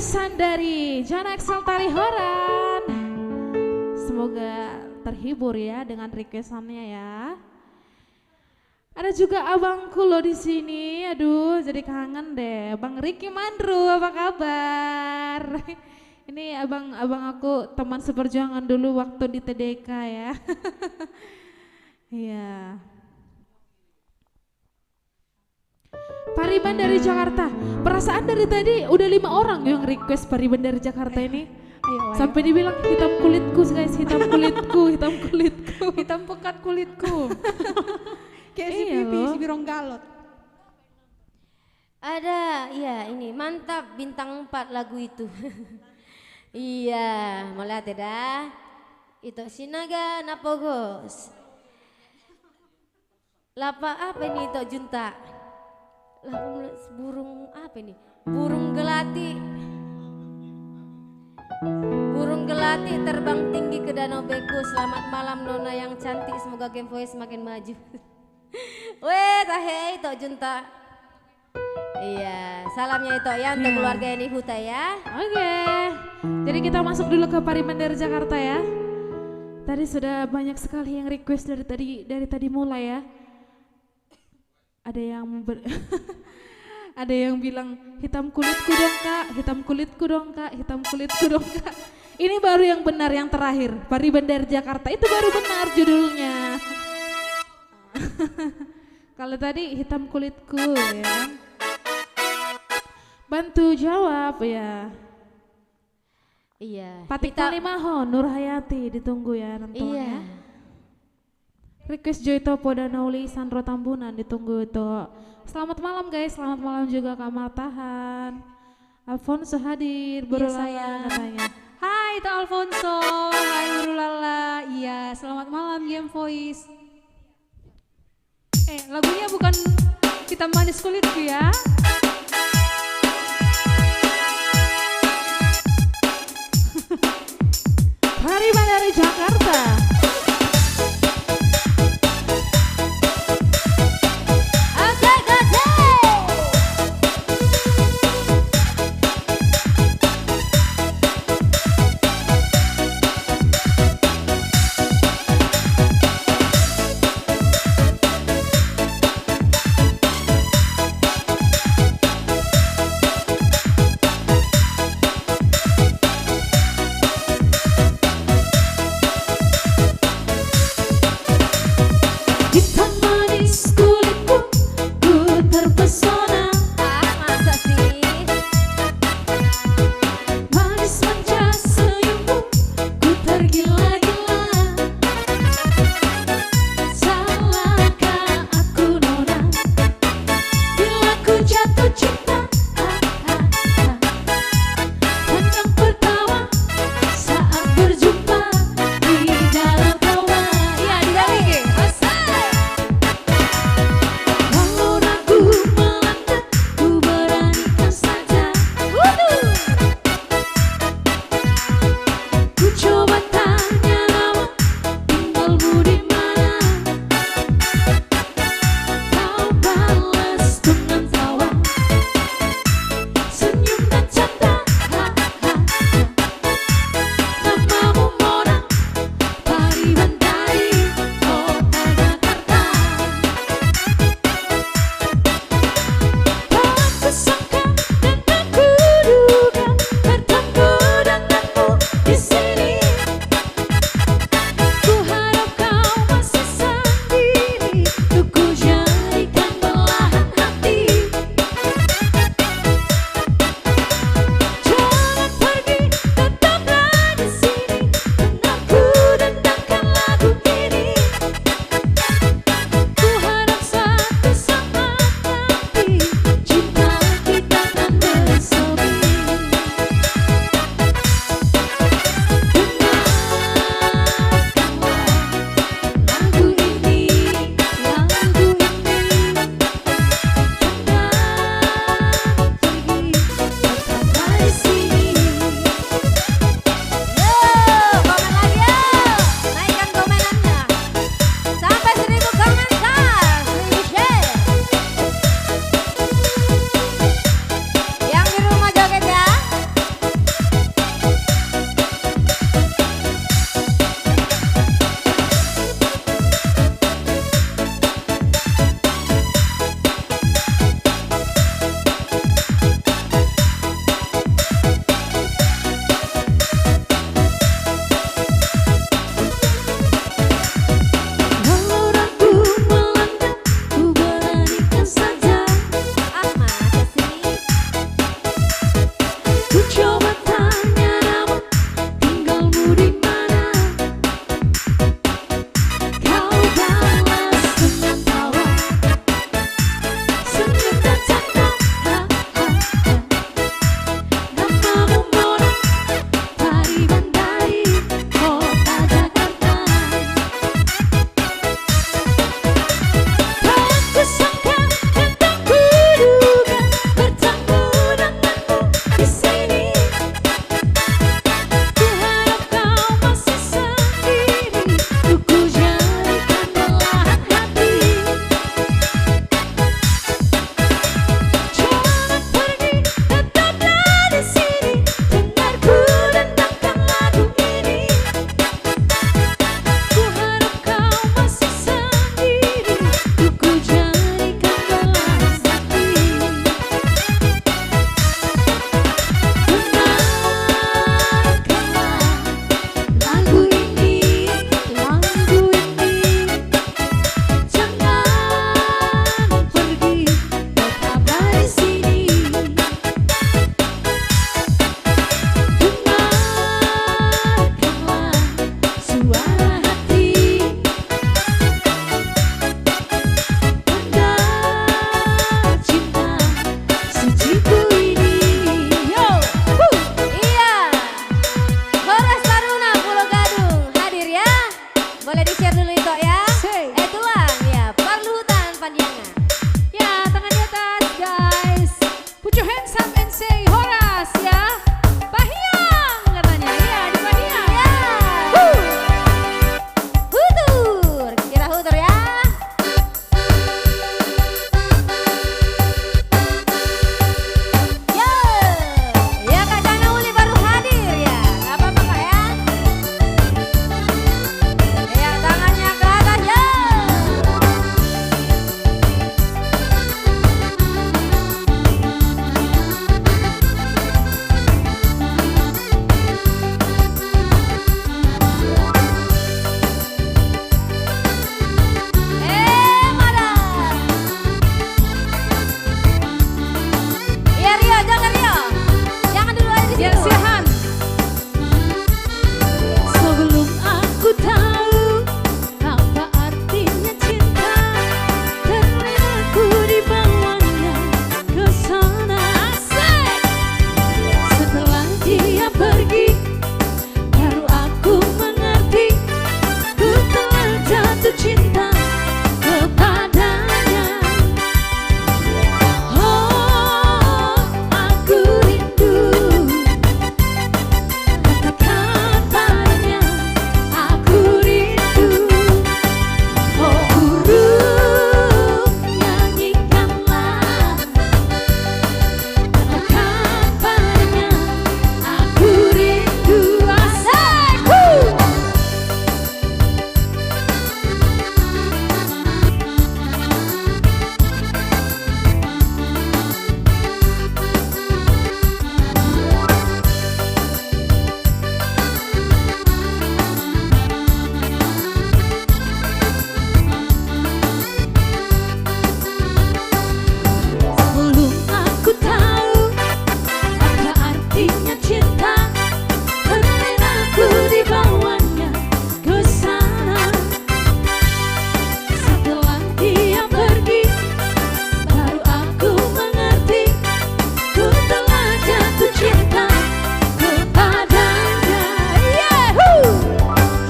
requestan dari Jana Excel Tarihoran. Semoga terhibur ya dengan requestannya ya. Ada juga abangku loh di sini. Aduh, jadi kangen deh. Bang Ricky Mandru, apa kabar? Ini abang aku teman seperjuangan dulu waktu di TDK ya. Iya. Pariban dari Jakarta. Perasaan dari tadi udah 5 orang yang request Pariban dari Jakarta ini. Ayo, Sampai dibilang hitam kulitku guys, hitam kulitku, hitam kulitku. hitam pekat kulitku. Kayak si Iya pipi, loh. si birong galot. Ada, iya ini mantap bintang 4 lagu itu. Iya, mau lihat ya dah. Itu Sinaga Napogos. Lapa apa ini itu Junta? Burung apa ini? Burung gelati. Burung gelati terbang tinggi ke Danau Beku. Selamat malam Nona yang cantik. Semoga Game Voice makin maju. Weh, tahe itu Junta. Iya, salamnya itu ya untuk Iya. keluarga ini Huta ya. Oke, jadi kita masuk dulu ke Pariban dari Jakarta ya. Tadi sudah banyak sekali yang request dari tadi mulai ya. Ada yang ada yang bilang hitam kulitku dong kak, hitam kulitku dong kak, hitam kulitku dong kak. Ini baru yang benar yang terakhir. Pariban dari Jakarta itu baru benar judulnya. Kalau tadi hitam kulitku ya. Bantu jawab ya. Iya. Patik Kita- Talimaho, Nur Hayati ditunggu ya Iya. nontonnya. Request Joy Topo dan Nauli Sandro Tambunan ditunggu itu. Selamat malam guys, selamat malam juga Kak Martahan. Alfonso hadir, berulala sayang. katanya. Hai, itu Alfonso. Hai, Urulala. Iya, selamat malam Game Voice. Lagunya bukan Hitam Manis Kulitku ya. Pariban dari Jakarta. Oke, oke. Hitam manis kulitku, ku terpesona. Masa sih? Manis manja senyummu, ku tergila-gila. Salahkah aku nona, bila ku jatuh cinta? Pandang pertama saat berjumpa di dalam tawa. Iya, dibalik ya. Asal. Boleh di-share dulu itu ya. Say. Tulang ya, Parluhutan Pandiangan. Ya, tangan di atas guys. Put your hands up and say Horas ya. Bahiang katanya. Ya, di Bahiang. Ya. Hutur, kita hutur ya. Yo, ya Kak Dana Uli baru hadir ya. Gak apa-apa Kak ya. Ya tangannya ke atas ya. Mana? Iya Rio, jangan Rio. Jangan dulu aja di Ya, situ. silakan. Sebelum aku tahu apa artinya cinta, terlena aku dibawanya ke sana. Asik. Setelah dia pergi, baru aku mengerti, ku telah jatuh cinta kepadanya. Oh, aku rindu, katakan padanya, aku rindu. Oh burung, nyanyikanlah, katakan padanya, aku rindu. Asik. Sebelum aku tahu apa artinya cinta, terlena aku dibawanya ke sana. Setelah dia pergi, baru aku mengerti, ku telah jatuh cinta kepadanya. Yahoo!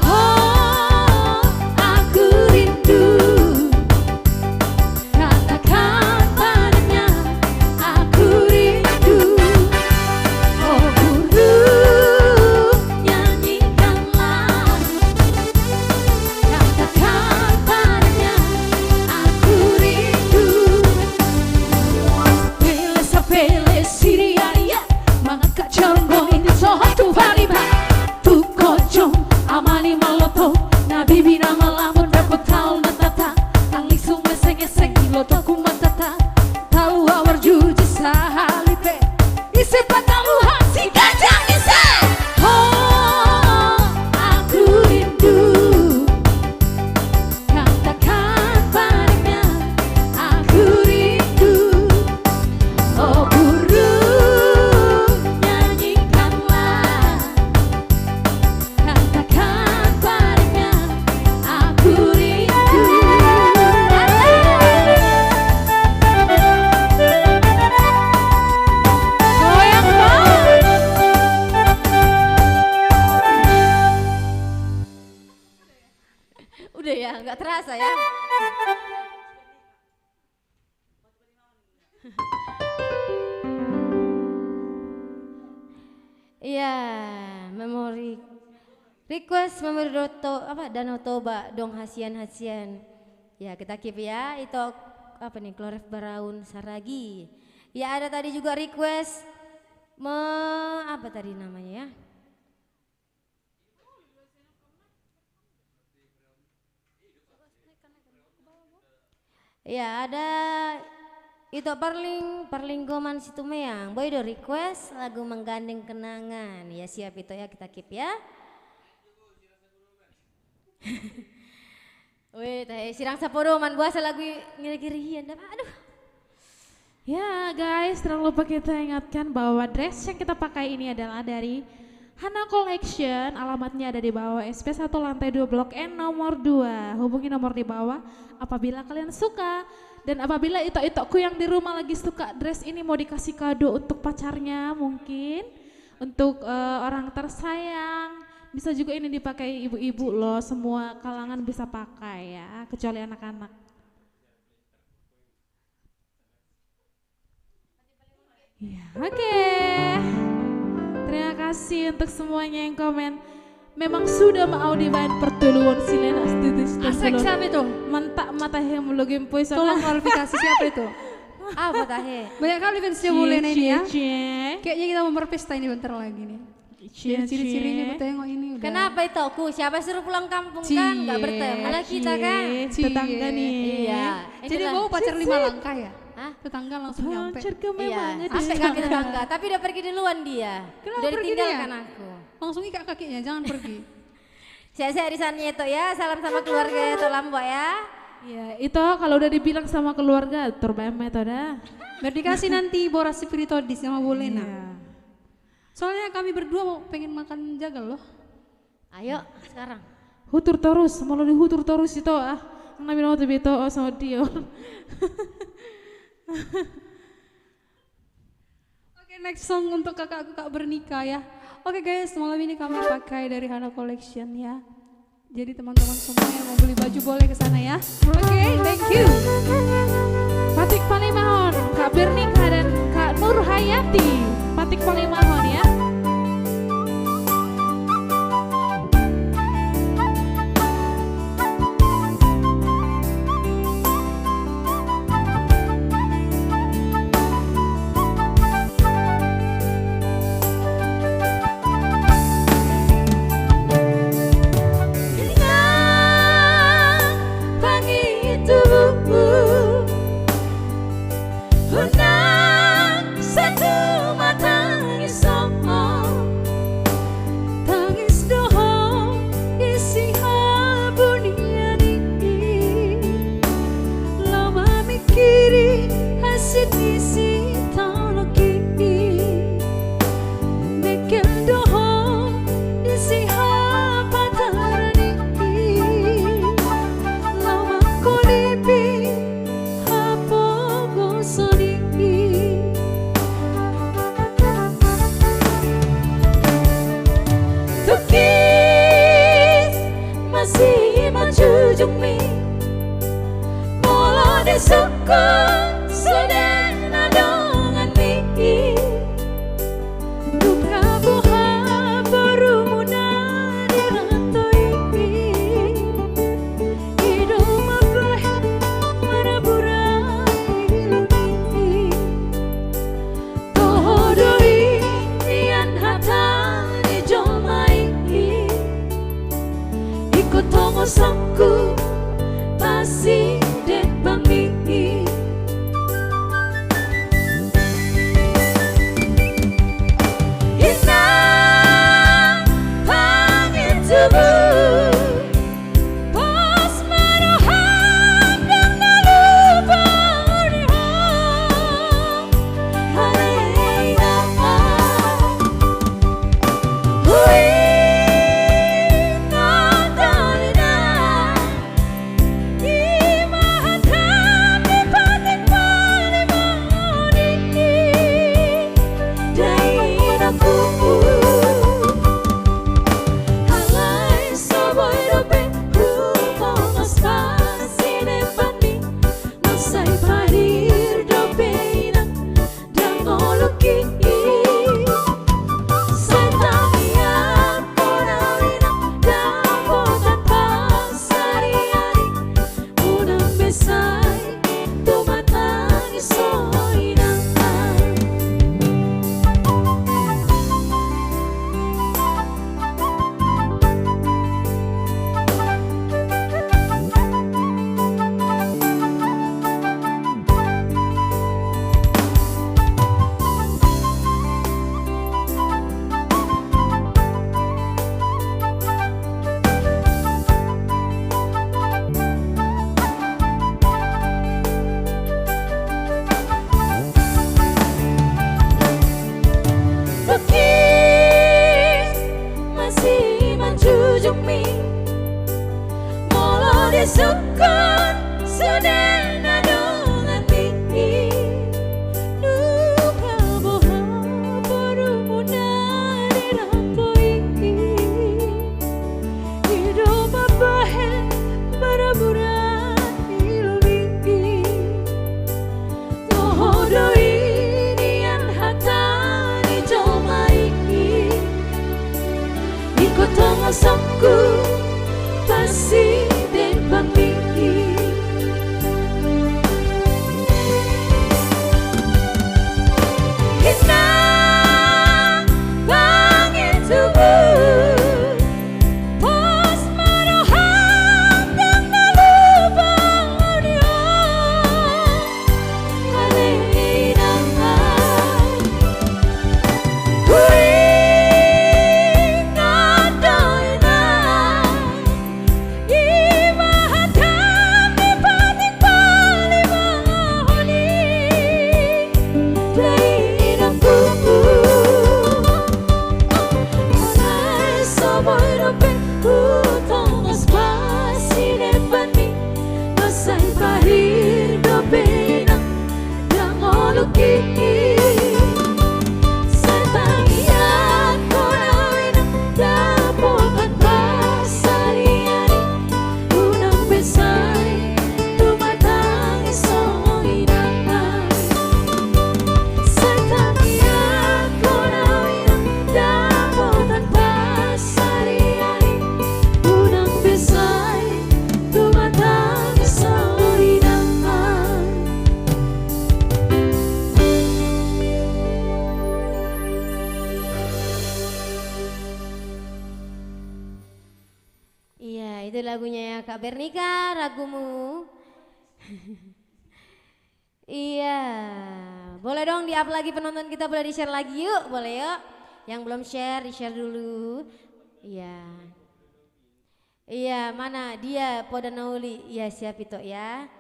Oh, aku rindu, katakan padanya, aku rindu. Oh burung, nyanyikanlah, katakan padanya, aku rindu. Pele sa pele siriaria, mga kacharong hindi so hatu hariba. Tu kojong amani maloto, nabibira malamon dapat tahu natata. Ang lisong meseng-eseng iloto kumatata. Tahu awar juji sahalipe, isipa tahu hasi kacang ise. Oh, aku rindu, katakan padanya, aku rindu. Oh burung, nyanyikanlah, katakan padanya, aku rindu. Goyang banget. Udah ya, nggak terasa ya. Iya, memori request memori Danau Toba dong hasian-hasian. Ya kita keep ya, itu apa nih Kloref Baraun Saragi. Ya ada tadi juga request apa tadi namanya ya? Ya ada itu Perlinggoman Situmeang. Boy do request lagu Menggandeng Kenangan. Ya siap itu ya, kita keep ya. Wih, Sirang Saporo man buasa lagu ngiri-ngirian. Aduh. Ya guys, jangan lupa kita ingatkan bahwa dress yang kita pakai ini adalah dari Hana Collection. Alamatnya ada di bawah SP1 lantai 2 Blok N nomor 2. Hubungi nomor di bawah apabila kalian suka. Dan apabila itok-itokku yang di rumah lagi suka dress ini mau dikasih kado untuk pacarnya mungkin, untuk orang tersayang, bisa juga ini dipakai ibu-ibu loh, semua kalangan bisa pakai ya, kecuali anak-anak. Ya, oke. Terima kasih untuk semuanya yang komen. Memang sudah mau dibahan pertuluan silen Asek siapa itu? Mantak mata yang melogin poin Tolong klarifikasi siapa itu? Apa tahe? Banyak kali fansnya Bulena ini ya. Cie. Kayaknya kita mau berpesta ini bentar lagi nih. Dan ciri-cirinya gue tengok ini udah. Kenapa itu aku? Siapa suruh pulang kampung kan? Gak bertemu lah kita kan? Tetangga nih. Iya. Jadi itulah. bawa pacar 5 langkah ya? Hah? Tetangga langsung nyampe. Pacar Iya, kememangnya aspek kaki tetangga. Tapi udah pergi duluan dia. Kenapa Udah pergi ditinggalkan dia? aku. Langsung ikat kakinya, jangan pergi. Saya di sana itu ya. Salam sama keluarga itu Lombok ya. Ya, itu kalau udah dibilang sama keluarga, terbaik metode. Biar dikasih nanti boras spiritodis sama Bulena. Iya. Soalnya kami berdua mau pengen makan jagal loh. Ayo sekarang. Hutur terus, malah dihutur terus itu Nabi Nabi itu sama dia. Oke, next song untuk kakakku Kak Bernika ya. Oke guys, malam ini kami pakai dari Hana Collection ya. Jadi teman-teman semua yang mau beli baju boleh ke sana ya. Oke, thank you. Patik Palimahon, Kak Bernika dan Kak Nur Hayati. Patik Palimahon ya. Kak Bernika ragumu. Iya, boleh dong di-up lagi penonton kita, boleh di-share lagi yuk, boleh yuk. Yang belum share, di-share dulu. Iya. Iya, mana dia Poda Nauli? Iya, siap itu ya.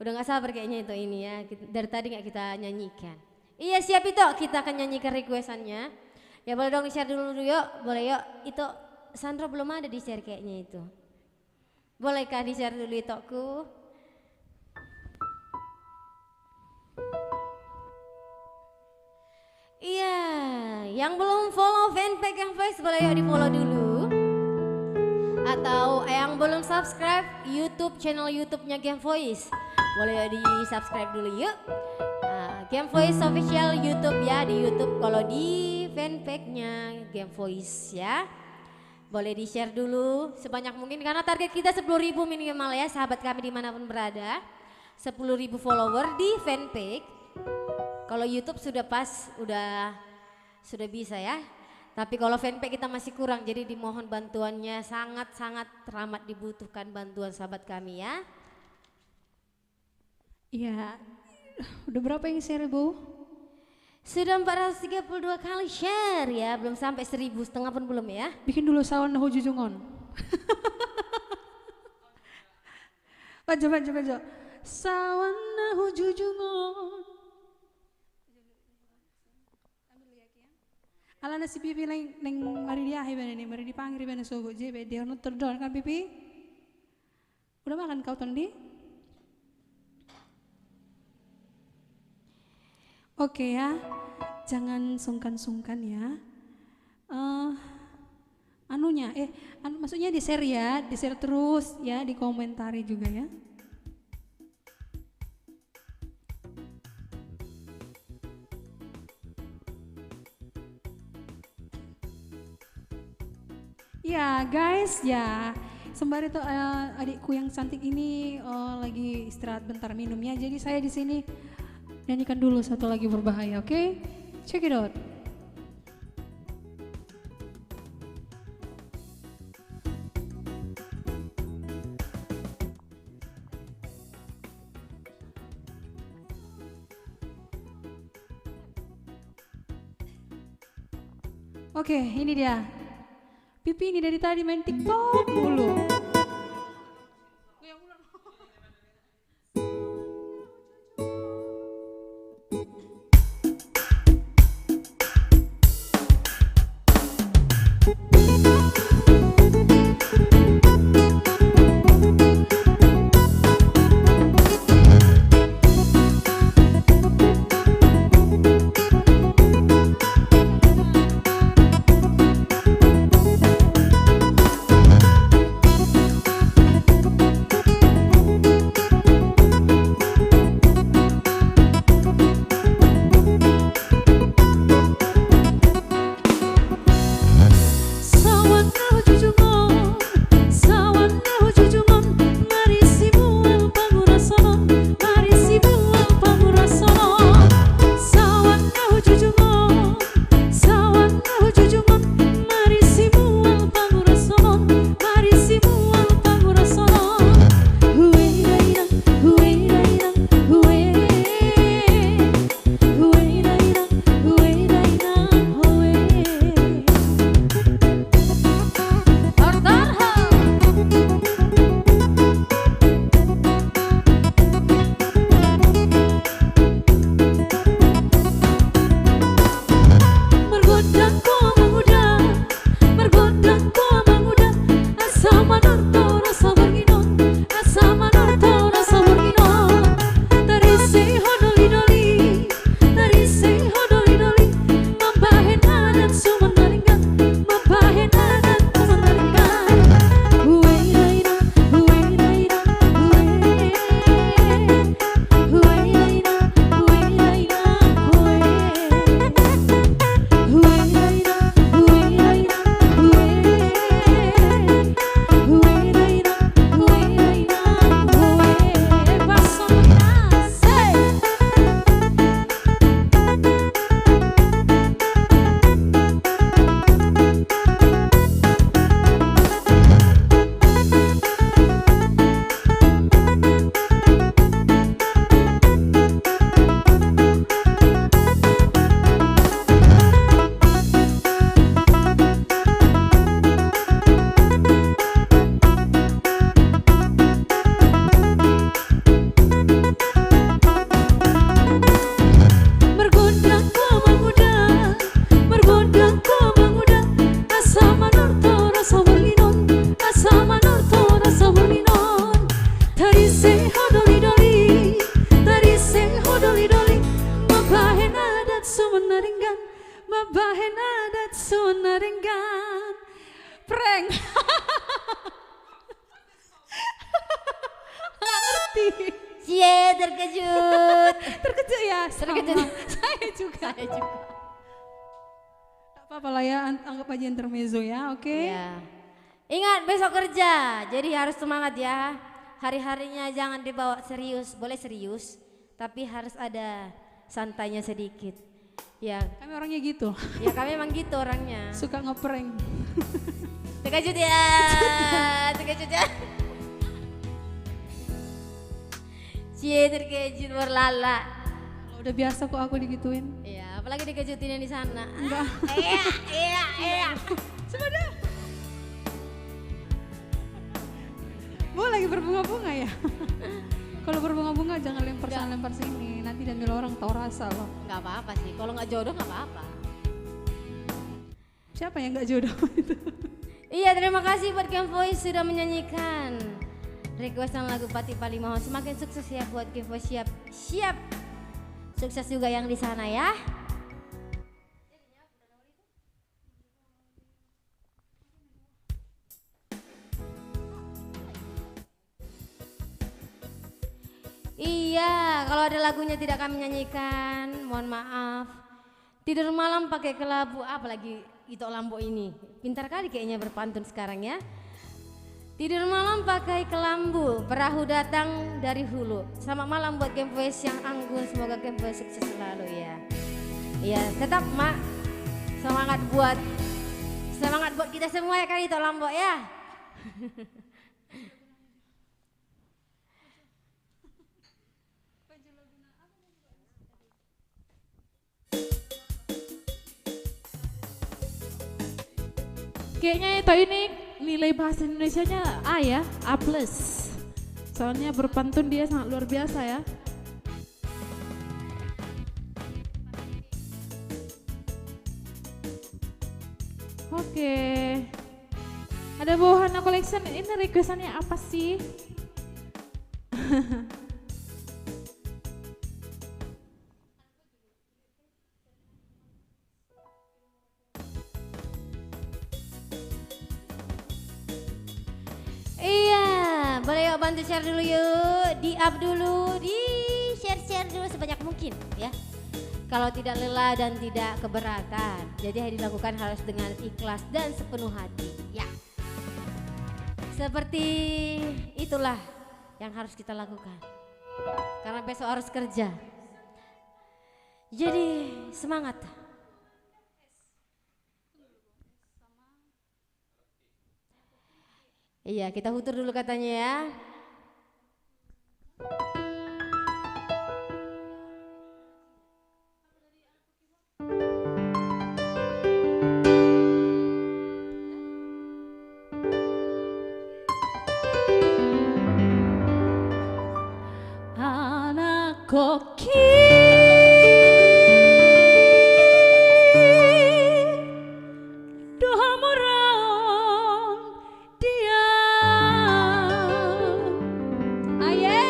Udah gak sabar kayaknya itu ini ya, dari tadi gak kita nyanyikan. Iya siap itu, kita akan nyanyikan requestannya. Ya boleh dong di-share dulu yuk, boleh yuk. Itu Sandro belum ada di-share kayaknya itu. Bolehkah di-share dulu itoku? Iya, yang belum follow fanpage Game Voice boleh yuk di follow dulu. Atau yang belum subscribe YouTube channel YouTube-nya Game Voice, boleh yuk di subscribe dulu yuk. Game Voice official YouTube ya, di YouTube. Kalau di fanpage-nya Game Voice ya, boleh di share dulu sebanyak mungkin karena target kita 10.000 minimal ya sahabat kami dimanapun berada. 10.000 follower di fanpage. Kalau YouTube sudah pas, sudah bisa ya. Tapi kalau fanpage kita masih kurang, jadi dimohon bantuannya, sangat-sangat teramat dibutuhkan bantuan sahabat kami ya. Iya, udah berapa yang share Bu? Sudah 432 kali share ya, belum sampai 1.000 setengah pun belum ya. Bikin dulu sawan nahu jujungon. Coba. Sawan nahu jujungon. Ala nasi pipi neng mari dia bene nih, mari dipanggil bene sogo jebe dia nu terdon kan pipi. Udah makan kau tondi? Oke ya, jangan sungkan-sungkan ya. Maksudnya di share ya, di share terus ya, di komentari juga ya. Ya guys, ya sembari tuh adikku yang cantik ini lagi istirahat bentar minumnya, jadi saya di sini nyanyikan dulu satu lagi berbahaya, oke? Check it out. Oke, ini dia. Pipi ini dari tadi main TikTok mulu. bahen adat Sunda dengan prank. Nggak ngerti. Cie, terkejut. Terkejut ya? Sama. Terkejut. Saya juga. Saya juga. Gak apa-apa lah ya, anggap aja intermezzo ya, oke? Ya. Ingat besok kerja, jadi harus semangat ya. Hari-harinya jangan dibawa serius, boleh serius, tapi harus ada santainya sedikit. Ya, Kami orangnya gitu, ya kami emang gitu orangnya. suka ngeprank. Terkejut ya, terkejut ya. Cie, terkejut berlala. Kalau udah biasa kok aku digituin. Iya, apalagi dikejutin yang di sana. Enggak. Iya. Coba dah. Bu lagi berbunga-bunga ya? Kalau berbunga-bunga jangan lempar sana lempar sini, nanti diambil orang tahu rasa loh. Nggak apa-apa sih, kalau nggak jodoh nggak apa-apa. Siapa yang nggak jodoh itu? Iya, terima kasih buat Game Voice sudah menyanyikan requestan lagu Pati Palimahon. Semakin sukses ya buat Game Voice, siap. Sukses juga yang di sana ya. Iya, kalau ada lagunya tidak kami nyanyikan, mohon maaf. Tidur malam pakai kelabu, apalagi Ito Lambo ini. Pintar kali kayaknya berpantun sekarang ya. Tidur malam pakai kelambu, perahu datang dari hulu. Selamat malam buat Game Voice yang anggun, semoga Game Voice sukses selalu ya. Iya, tetap Mak, semangat buat kita semua ya kan Ito Lambo ya. Kayaknya itu ini nilai bahasa Indonesianya A ya, A+. Soalnya berpantun dia sangat luar biasa ya. Oke. Ada Bohana Collection, ini requestannya apa sih? Iya, boleh yuk bantu share dulu yuk, di up dulu, di share dulu sebanyak mungkin ya. Kalau tidak lelah dan tidak keberatan, jadi yang dilakukan harus dengan ikhlas dan sepenuh hati ya. Seperti itulah yang harus kita lakukan, karena besok harus kerja. Jadi semangat. Iya, kita hutur dulu katanya ya. Anak koki doha morang dia aye.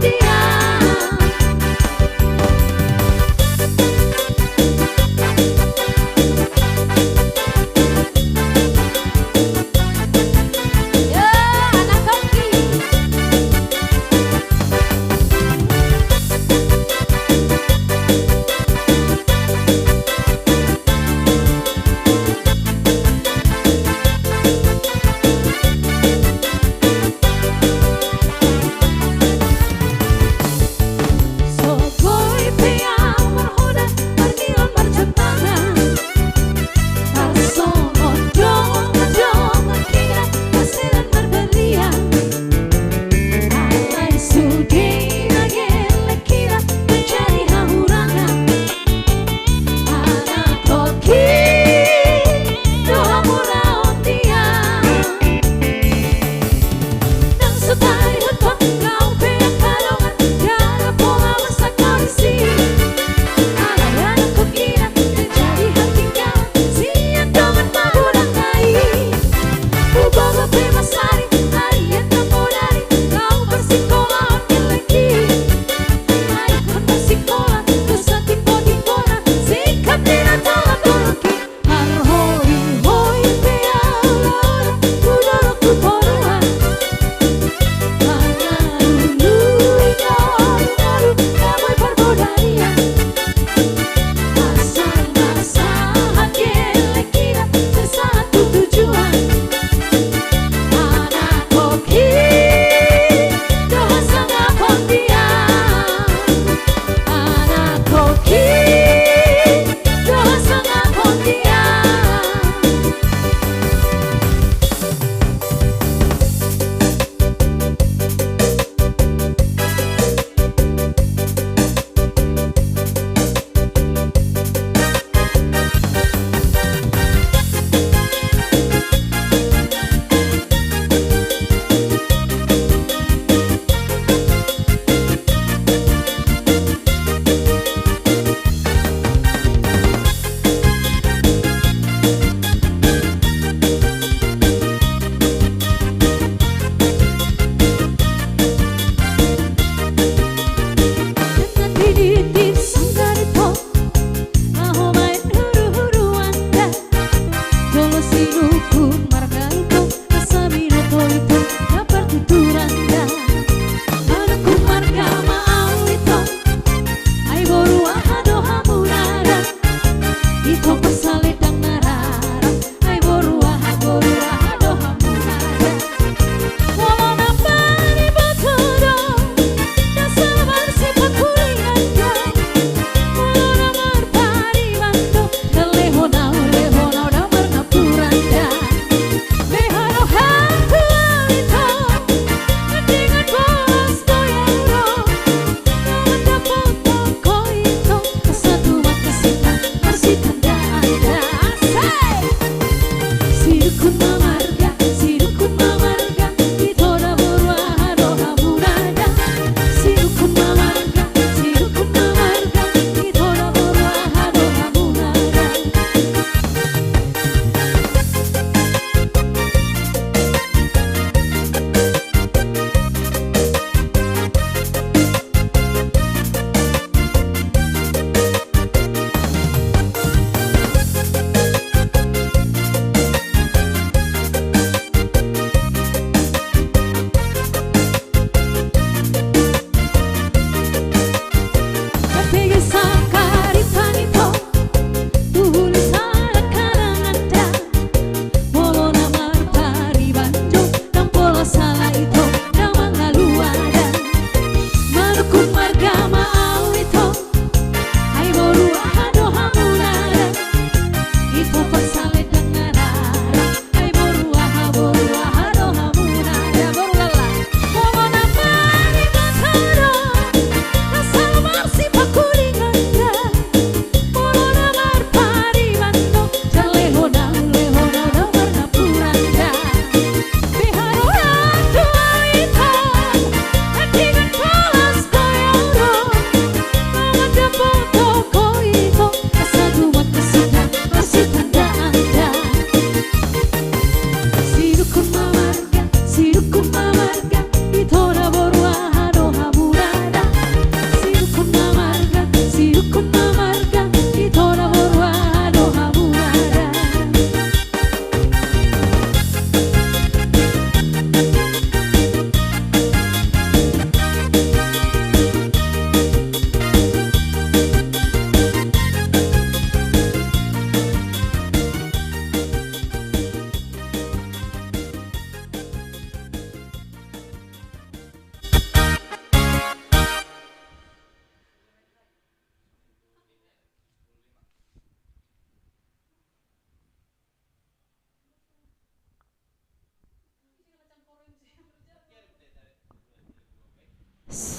dia. Yo, anak koki.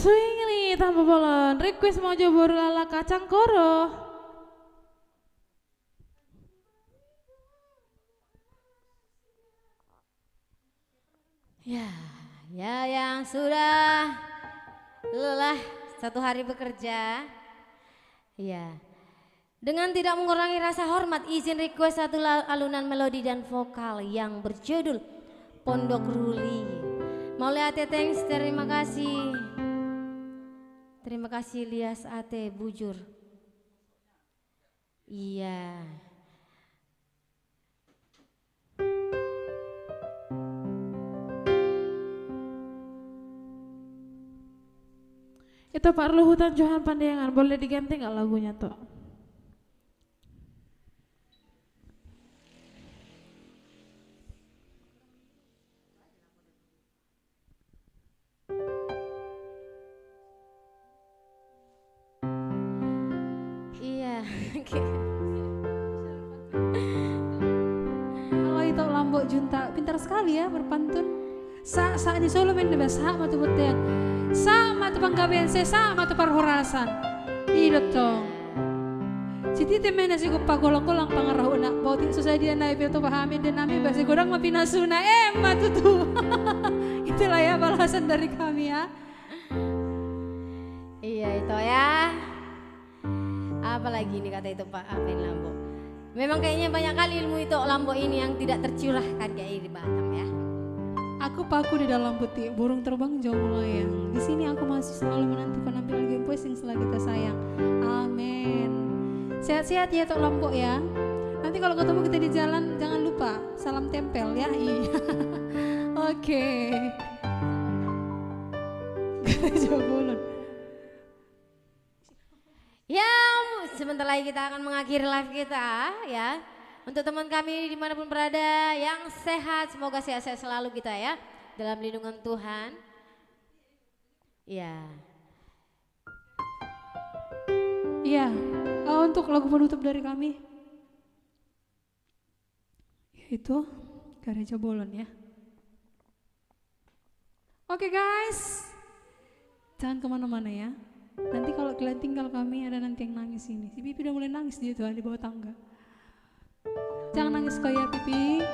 Swingli tanpa bolon. Request mau coba lala kacang koro. Ya, ya yang sudah lelah satu hari bekerja. Ya. Dengan tidak mengurangi rasa hormat, izin request satu alunan melodi dan vokal yang berjudul Pondok Ruli. Maulia Ate thanks, terima kasih. Terima kasih Lias Ate Bujur. Iya. Itu Pak Luhutan Johan Pandangan, boleh diganti nggak lagunya tuh? Iya. Kalau itu Lambok Junta pintar sekali ya berpantun. Sa di Solo main bebas sa matu butian. Sa matu panggabense sa matu parhorasan. Idot tong. Siti temen nasi ko pagolong-golong pangarahuna. Bauti susah dia naik itu pahamin dan nami basi godang mapinasuna matu tuh. Itulah ya balasan dari kami ya. Iya itu ya. Apalagi ini kata itu Pak Amin Lambo. Memang kayaknya banyak kali ilmu itu Lambo ini yang tidak tercurahkan kayak di Batam ya. Aku paku di dalam putih, burung terbang jauh melayang. Di sini aku masih selalu menanti penampilan Game Boys yang selalu kita sayang. Amin. Sehat-sehat ya Tok Lambo ya. Nanti kalau ketemu kita di jalan jangan lupa salam tempel ya. Iya. Oke. Jauh bolon. Ya, sebentar lagi kita akan mengakhiri live kita ya. Untuk teman kami dimanapun berada yang sehat, semoga sehat-sehat selalu kita ya. Dalam lindungan Tuhan. Ya. Iya, untuk lagu penutup dari kami. Yaitu Gereja Bolon ya. Oke guys, jangan kemana-mana ya. Nanti kalau kalian tinggal kami ada nanti yang nangis ini. Si Pipi udah mulai nangis dia tuh di bawah tangga. Jangan nangis kok ya Pipi.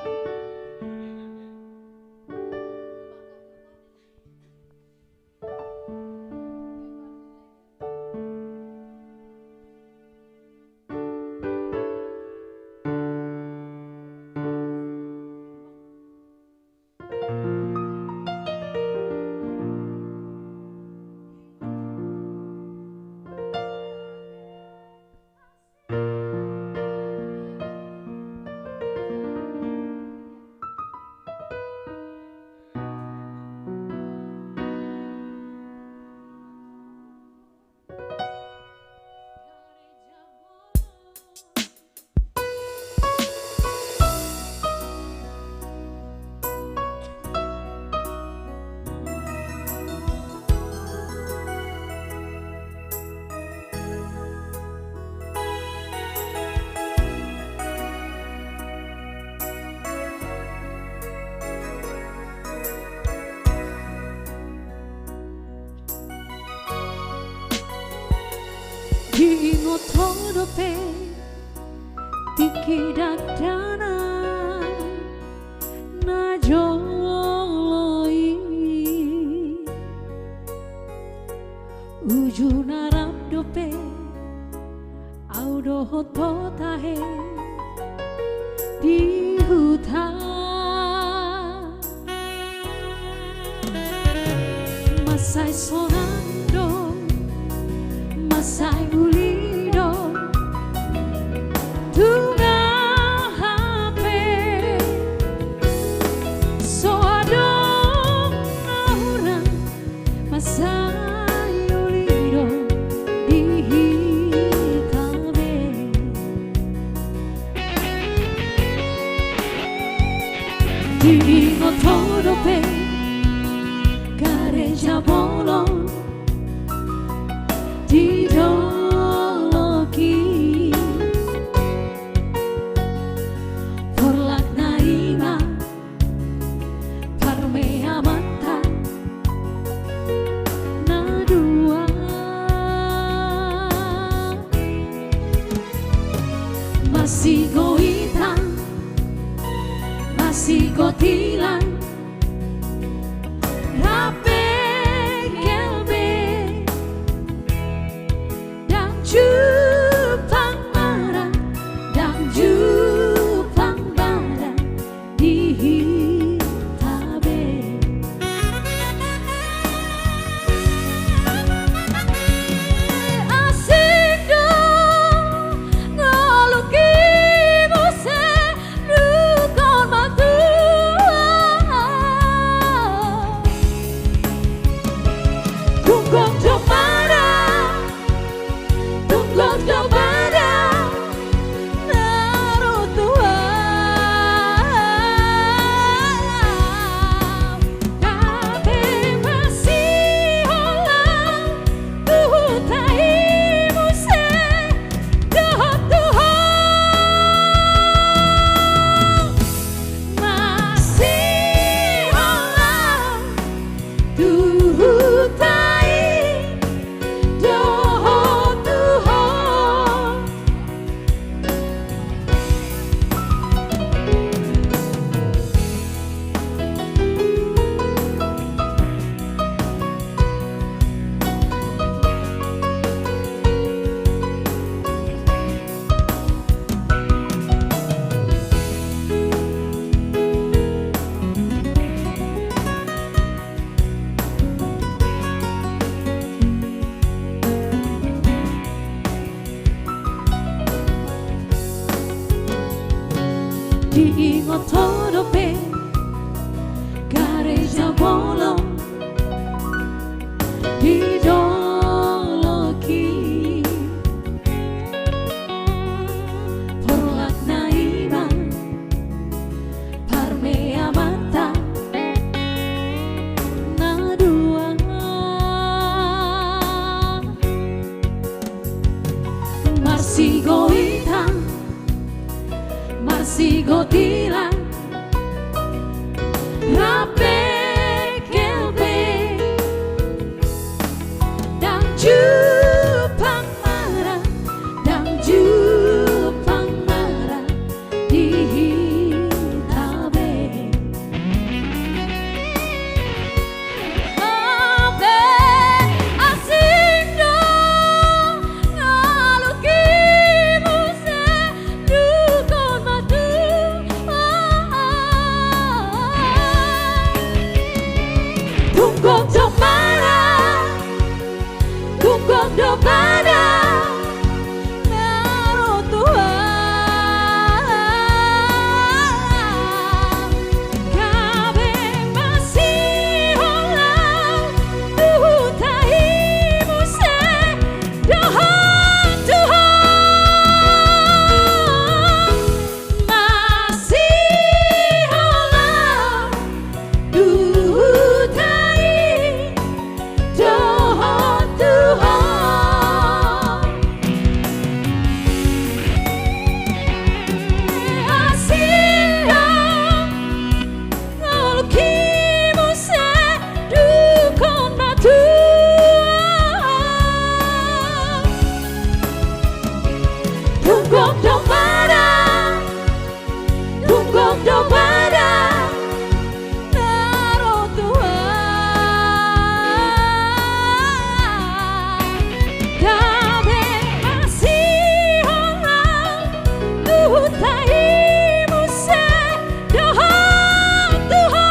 Ingo todope tikidak dana na joloi ujun arab dope audo hoto tahe di hutan masai sonando masai ulido tunga hape so adong orang masai ulido di hitame di ngotodope Gereja Bolon Sotorope Gareja bolong Ideologi Porlak naiman Parmea mata Nadua Marsigo hitam Marsigo tilang Rape kelbe Dan jupang marah Dan jupang marah Di hitabe Abe asindo Ngalukimu se Dukon matu Tunggong domara Tunggong domara Naro Tuhan Kabe masih olah Tuhutahimu se Dohan Tuhan Masih olah Tuhutahi Dohan Tuhan Asirang Ngalukimu se Dukon batu Tunggong domara Tunggong domara Naro Tuhan Kabe masih orang Tuhutahimu se Dohan Tuhan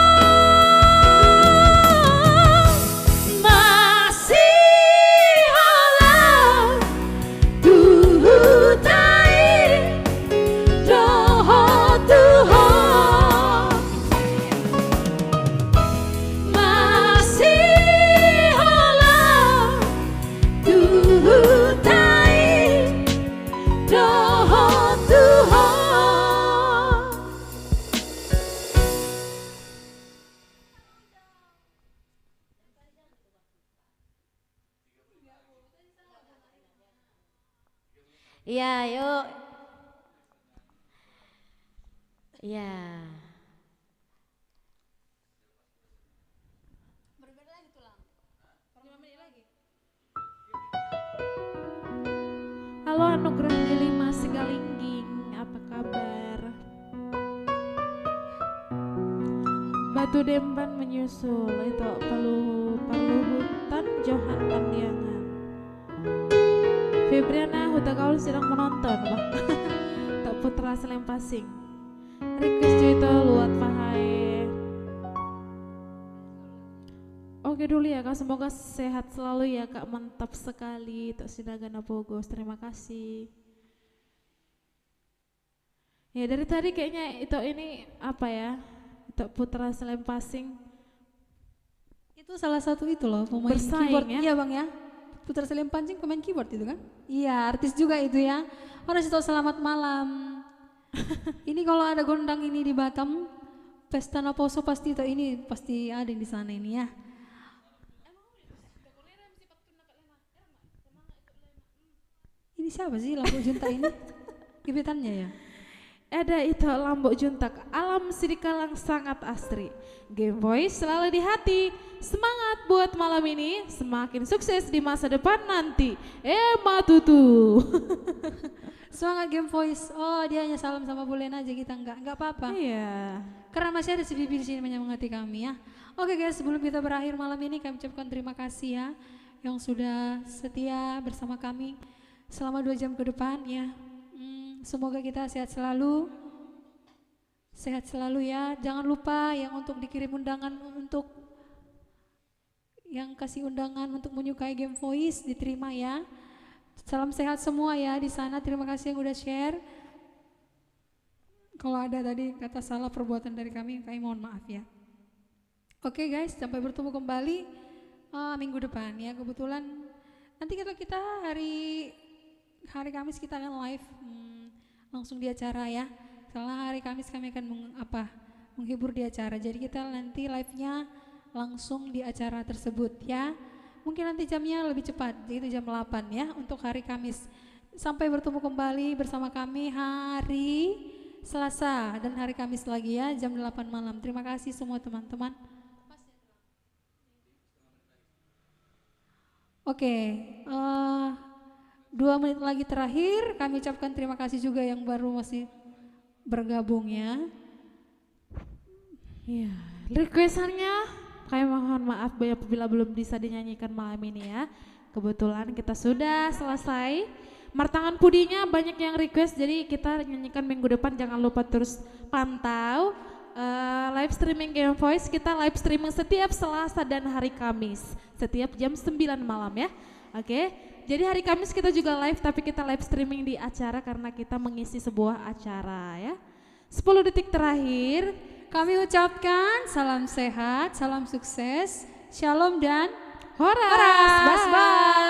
Masih orang Tuhutahi Dohan Tuhan Masih olah Tuhutahi Dohan Tuhan Iya, yuk. Iya. Halo Anugerah Delima Sigalingging, apa kabar? Batu Demban menyusul, itu Paluhutan Johan Pandiangan. Febriana Huta Gaul sedang menonton, Bang. Tak Putra Selempasing. Request itu luat pahai. Oke dulu ya Kak, semoga sehat selalu ya Kak, mantap sekali Tok Sidagana Bogos, terima kasih. Ya dari tadi kayaknya itu ini apa ya, itu Putra Selempasing Itu salah satu itu loh pemain Bersaing, keyboard ya? Iya Bang ya. Putra Selempasing pemain keyboard itu kan? Iya, artis juga itu ya. Orang itu selamat malam. Ini kalau ada gondang ini di Batam, pesta Naposo pasti itu ini pasti ada di sana ini ya. Ini siapa sih lampu junta ini? Gebetannya ya? Ada itu Lambok Juntak, alam sidikalang sangat asri. Game Voice selalu di hati. Semangat buat malam ini, semakin sukses di masa depan nanti. Emma Tutu. Semangat Game Voice. Oh dia hanya salam sama Bulen aja, kita enggak apa-apa. Iya. Karena masih ada si Bibi di sini menyemangati kami ya. Oke guys, sebelum kita berakhir malam ini kami ucapkan terima kasih ya yang sudah setia bersama kami selama 2 jam ke depan ya. Semoga kita sehat selalu. Sehat selalu ya. Jangan lupa yang untuk dikirim undangan untuk yang kasih undangan untuk menyukai Game Voice diterima ya. Salam sehat semua ya di sana. Terima kasih yang udah share. Kalau ada tadi kata salah perbuatan dari kami mohon maaf ya. Oke guys, sampai bertemu kembali minggu depan ya. Kebetulan nanti kita hari Kamis kita akan live langsung di acara ya. Setelah hari Kamis kami akan menghibur di acara. Jadi kita nanti live-nya langsung di acara tersebut ya. Mungkin nanti jamnya lebih cepat, yaitu jam 8 ya untuk hari Kamis. Sampai bertemu kembali bersama kami hari Selasa dan hari Kamis lagi ya jam 8 malam. Terima kasih semua teman-teman. Oke, 2 menit lagi terakhir kami ucapkan terima kasih juga yang baru masih bergabung ya. Ya, requestannya kami mohon maaf apabila belum bisa dinyanyikan malam ini ya. Kebetulan kita sudah selesai. Martangan pudinya banyak yang request, jadi kita nyanyikan minggu depan. Jangan lupa terus pantau live streaming Game Voice. Kita live streaming setiap Selasa dan hari Kamis setiap jam 9 malam ya. Oke, jadi hari Kamis kita juga live, tapi kita live streaming di acara karena kita mengisi sebuah acara ya. 10 detik terakhir Kami ucapkan salam sehat, salam sukses, shalom dan horas. bye.